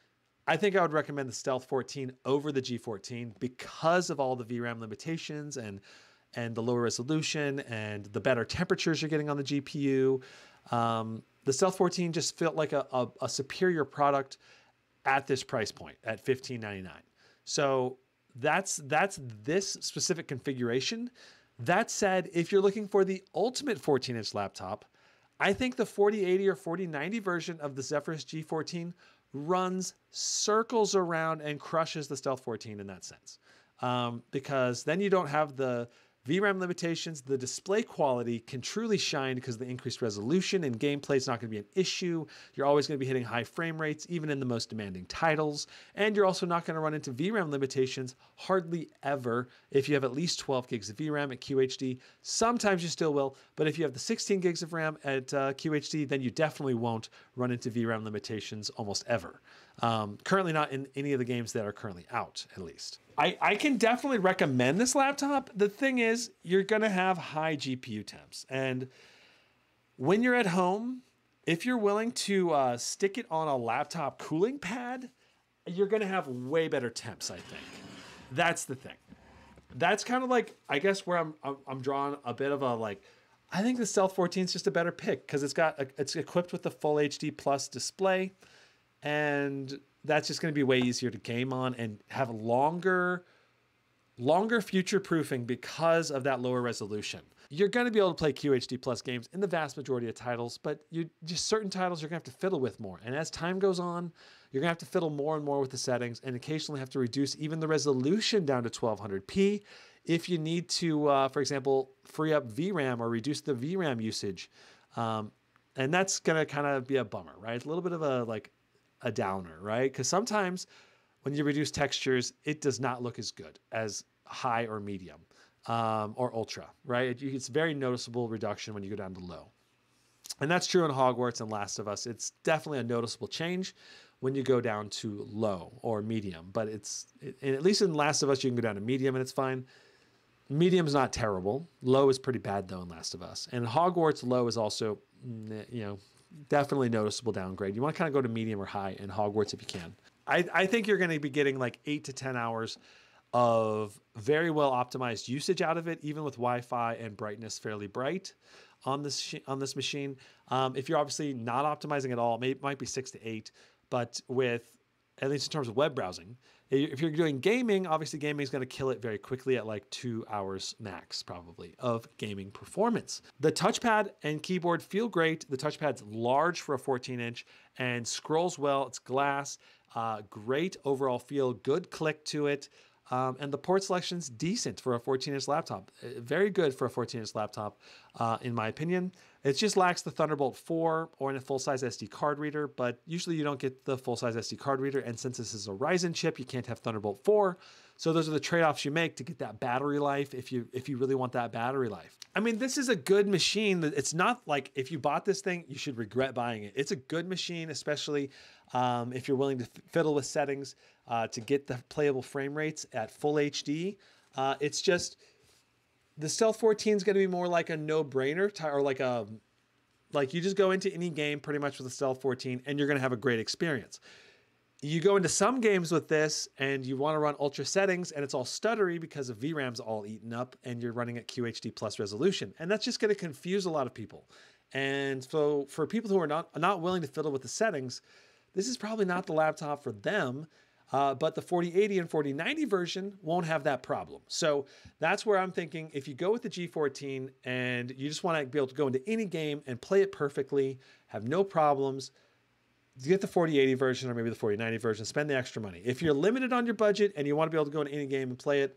I think I would recommend the Stealth 14 over the G14 because of all the VRAM limitations and the lower resolution and the better temperatures you're getting on the GPU. The Stealth 14 just felt like a superior product at this price point at $1,599. So that's this specific configuration. That said, if you're looking for the ultimate 14-inch laptop, I think the 4080 or 4090 version of the Zephyrus G14 runs circles around and crushes the Stealth 14 in that sense. Because then you don't have the VRAM limitations, the display quality can truly shine because of the increased resolution, and gameplay is not going to be an issue. You're always going to be hitting high frame rates, even in the most demanding titles. And you're also not going to run into VRAM limitations hardly ever if you have at least 12 gigs of VRAM at QHD. Sometimes you still will, but if you have the 16 gigs of RAM at QHD, then you definitely won't run into VRAM limitations almost ever. Currently not in any of the games that are currently out, at least. I can definitely recommend this laptop. The thing is, you're going to have high GPU temps. And when you're at home, if you're willing to stick it on a laptop cooling pad, you're going to have way better temps, I think. That's the thing. That's kind of like, I guess, where I'm drawing a bit of a, like, I think the Stealth 14 is just a better pick because it's equipped with the Full HD Plus display. And that's just going to be way easier to game on and have longer future proofing because of that lower resolution. You're going to be able to play QHD Plus games in the vast majority of titles, but just certain titles you're going to have to fiddle with more. And as time goes on, you're going to have to fiddle more and more with the settings and occasionally have to reduce even the resolution down to 1200p if you need to, for example, free up VRAM or reduce the VRAM usage. And that's going to kind of be a bummer, right? It's a little bit of a downer, right? Because sometimes when you reduce textures, it does not look as good as high or medium or ultra, right? It's very noticeable reduction when you go down to low. And that's true in Hogwarts and Last of Us. It's definitely a noticeable change when you go down to low or medium, but at least in Last of Us, you can go down to medium and it's fine. Medium's not terrible. Low is pretty bad though in Last of Us. And Hogwarts low is also, definitely noticeable downgrade. You want to kind of go to medium or high in Hogwarts if you can. I think you're going to be getting like 8 to 10 hours of very well optimized usage out of it, even with Wi-Fi and brightness fairly bright on this machine. If you're obviously not optimizing at all, it might be 6 to 8, but with, at least in terms of web browsing, if you're doing gaming, obviously gaming is going to kill it very quickly at like 2 hours max, probably, of gaming performance. The touchpad and keyboard feel great. The touchpad's large for a 14-inch and scrolls well. It's glass. Great overall feel. Good click to it. And the port selection's decent for a 14-inch laptop. Very good for a 14-inch laptop, in my opinion. It just lacks the Thunderbolt 4 or a full-size SD card reader, but usually you don't get the full-size SD card reader, and since this is a Ryzen chip, you can't have Thunderbolt 4. So those are the trade-offs you make to get that battery life if you really want that battery life. I mean, this is a good machine. It's not like if you bought this thing, you should regret buying it. It's a good machine, especially if you're willing to fiddle with settings to get the playable frame rates at full HD. It's just, the Stealth 14 is going to be more like a no-brainer, or like you just go into any game pretty much with the Stealth 14 and you're going to have a great experience. You go into some games with this and you want to run ultra settings and it's all stuttery because of VRAM's all eaten up and you're running at QHD plus resolution. And that's just going to confuse a lot of people. And so for people who are not willing to fiddle with the settings, this is probably not the laptop for them. But the 4080 and 4090 version won't have that problem. So that's where I'm thinking, if you go with the G14 and you just want to be able to go into any game and play it perfectly, have no problems, get the 4080 version or maybe the 4090 version, spend the extra money. If you're limited on your budget and you want to be able to go into any game and play it,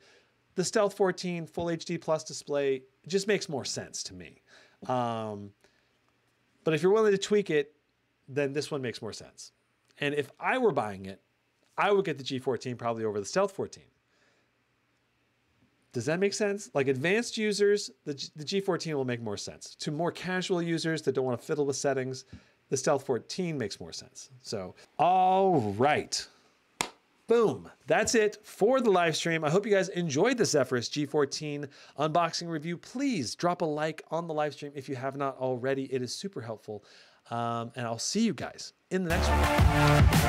the Stealth 14 full HD plus display just makes more sense to me. But if you're willing to tweak it, then this one makes more sense. And if I were buying it, I would get the G14 probably over the Stealth 14. Does that make sense? Like advanced users, the G14 will make more sense. To more casual users that don't want to fiddle with settings, the Stealth 14 makes more sense. So, all right. Boom. That's it for the live stream. I hope you guys enjoyed the Zephyrus G14 unboxing review. Please drop a like on the live stream if you have not already. It is super helpful. And I'll see you guys in the next one.